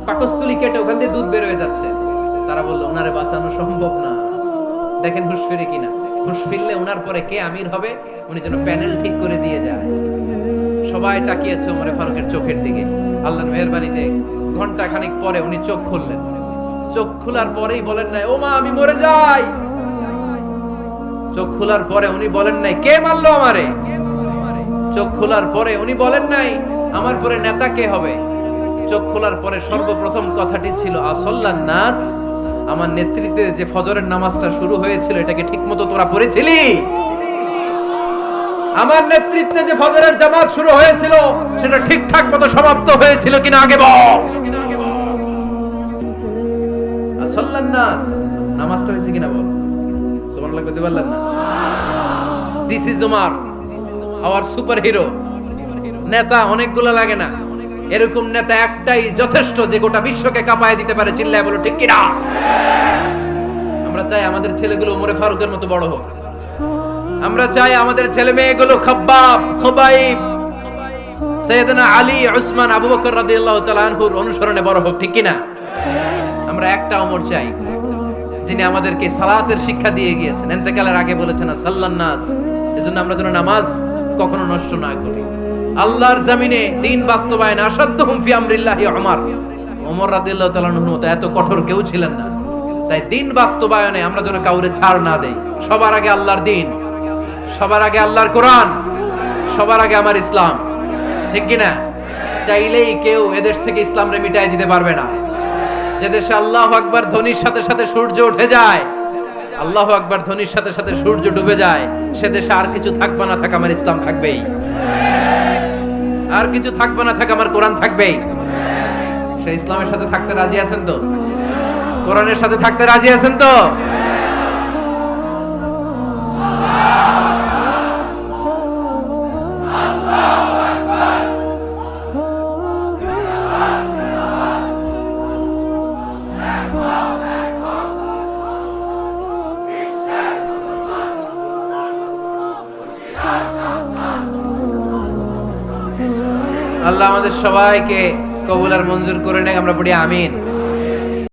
A: পাকস্থলী কেটে ওখান দিয়ে দুধ বের হয়ে যাচ্ছে। তারা বলল, ওনারে বাঁচানো সম্ভব না, দেখেন হুঁশ ফিরে কিনা। হুঁশ ফিরলে ওনার পরে কে আমির হবে, উনি যেন প্যানেল ঠিক করে দিয়ে যায়। সবাই তাকিয়েছে ওমরে ফারুকের চোখের দিকে। আল্লাহর মেহেরবানিতে ঘন্টা খানিক পরে উনি চোখ খুললেন। চোখ খোলার পরেই বলেন নাই, ও মা আমি মরে যাই। চোখ খোলার পরে উনি বলেন নাই, কে মারলো আমারে। চোখ খোলার পরে উনি বলেন নাই, আমার পরে নেতা কে হবে। চোখ খোলার পরে সর্বপ্রথম কথাটি ছিল, আসল্লান নাস, আমার নেতৃত্বে যে ফজরের নামাজটা শুরু হয়েছিল, এটাকে ঠিকমতো তোরা পড়েছিলি? আমার নেতৃত্বে যে ফজরের জামাত শুরু হয়েছিল, সেটা ঠিকঠাক মতো সমাপ্ত হয়েছিল কিনা আগে বল। আসল্লান নাস, নামাজটা হয়েছে কিনা বল। সুবহানাল্লাহ কইতে পারলেন না? This is Umar, hour super hero. নেতা অনেকগুলো লাগে না, এরকম নেতা একটাই যথেষ্ট, যে গোটা বিশ্বকে কাঁপায় দিতে পারে। চিল্লায় বলো ঠিক কিনা? আমরা চাই আমাদের ছেলেগুলো ওমরে ফারুকের মতো বড় হোক। আমরা চাই আমাদের ছেলে মেয়েগুলো খাব্বাব, খুবাইব, সাইয়েদনা আলী, উসমান, আবু বকর রাদিয়াল্লাহু তাআলা আনহুর অনুসরণে বড় হোক, ঠিক কিনা? আমরা একটা ওমর চাই, যিনি আমাদেরকে সালাতের শিক্ষা দিয়ে গিয়েছেন, ইন্তেকালের আগে বলেছেন সাল্লান নাস। এজন্য আমরা যেন নামাজ কখনো নষ্ট না করি। আল্লাহর জমিনে দ্বীন বাস্তবায়নে আসাদ্দুহুম ফি আমরিল্লাহি ওমর রাদিয়াল্লাহু তাআলা আনহুর মতো এত কঠোর কেউ ছিলেন না। তাই দ্বীন বাস্তবায়নে আমরা যেন কাউরে ছাড় না দেই। সবার আগে আল্লাহর দ্বীন, সবার আগে আল্লাহর কোরআন, সবার আগে আমার ইসলাম, ঠিক কিনা? চাইলেই কেউ এদেশ থেকে ইসলামরে মিটাই দিতে পারবে না। যে দেশে আল্লাহু আকবার ধ্বনির সাথে সাথে সূর্য উঠে যায়, আল্লাহু আকবার ধ্বনির সাথে সাথে সূর্য ডুবে যায়, সে দেশে আর কিছু থাকবে না থাক, আমার ইসলাম থাকবেই। আর কিছু থাকবে না থাক, আমার কোরআন থাকবেই। সে ইসলামের সাথে থাকতে রাজি আছেন তো? কোরআনের সাথে থাকতে রাজি আছেন তো? আল্লাহ আমাদের সবাইকে কবুল আর মঞ্জুর করে নেয়, আমরা পড়ি আমিন।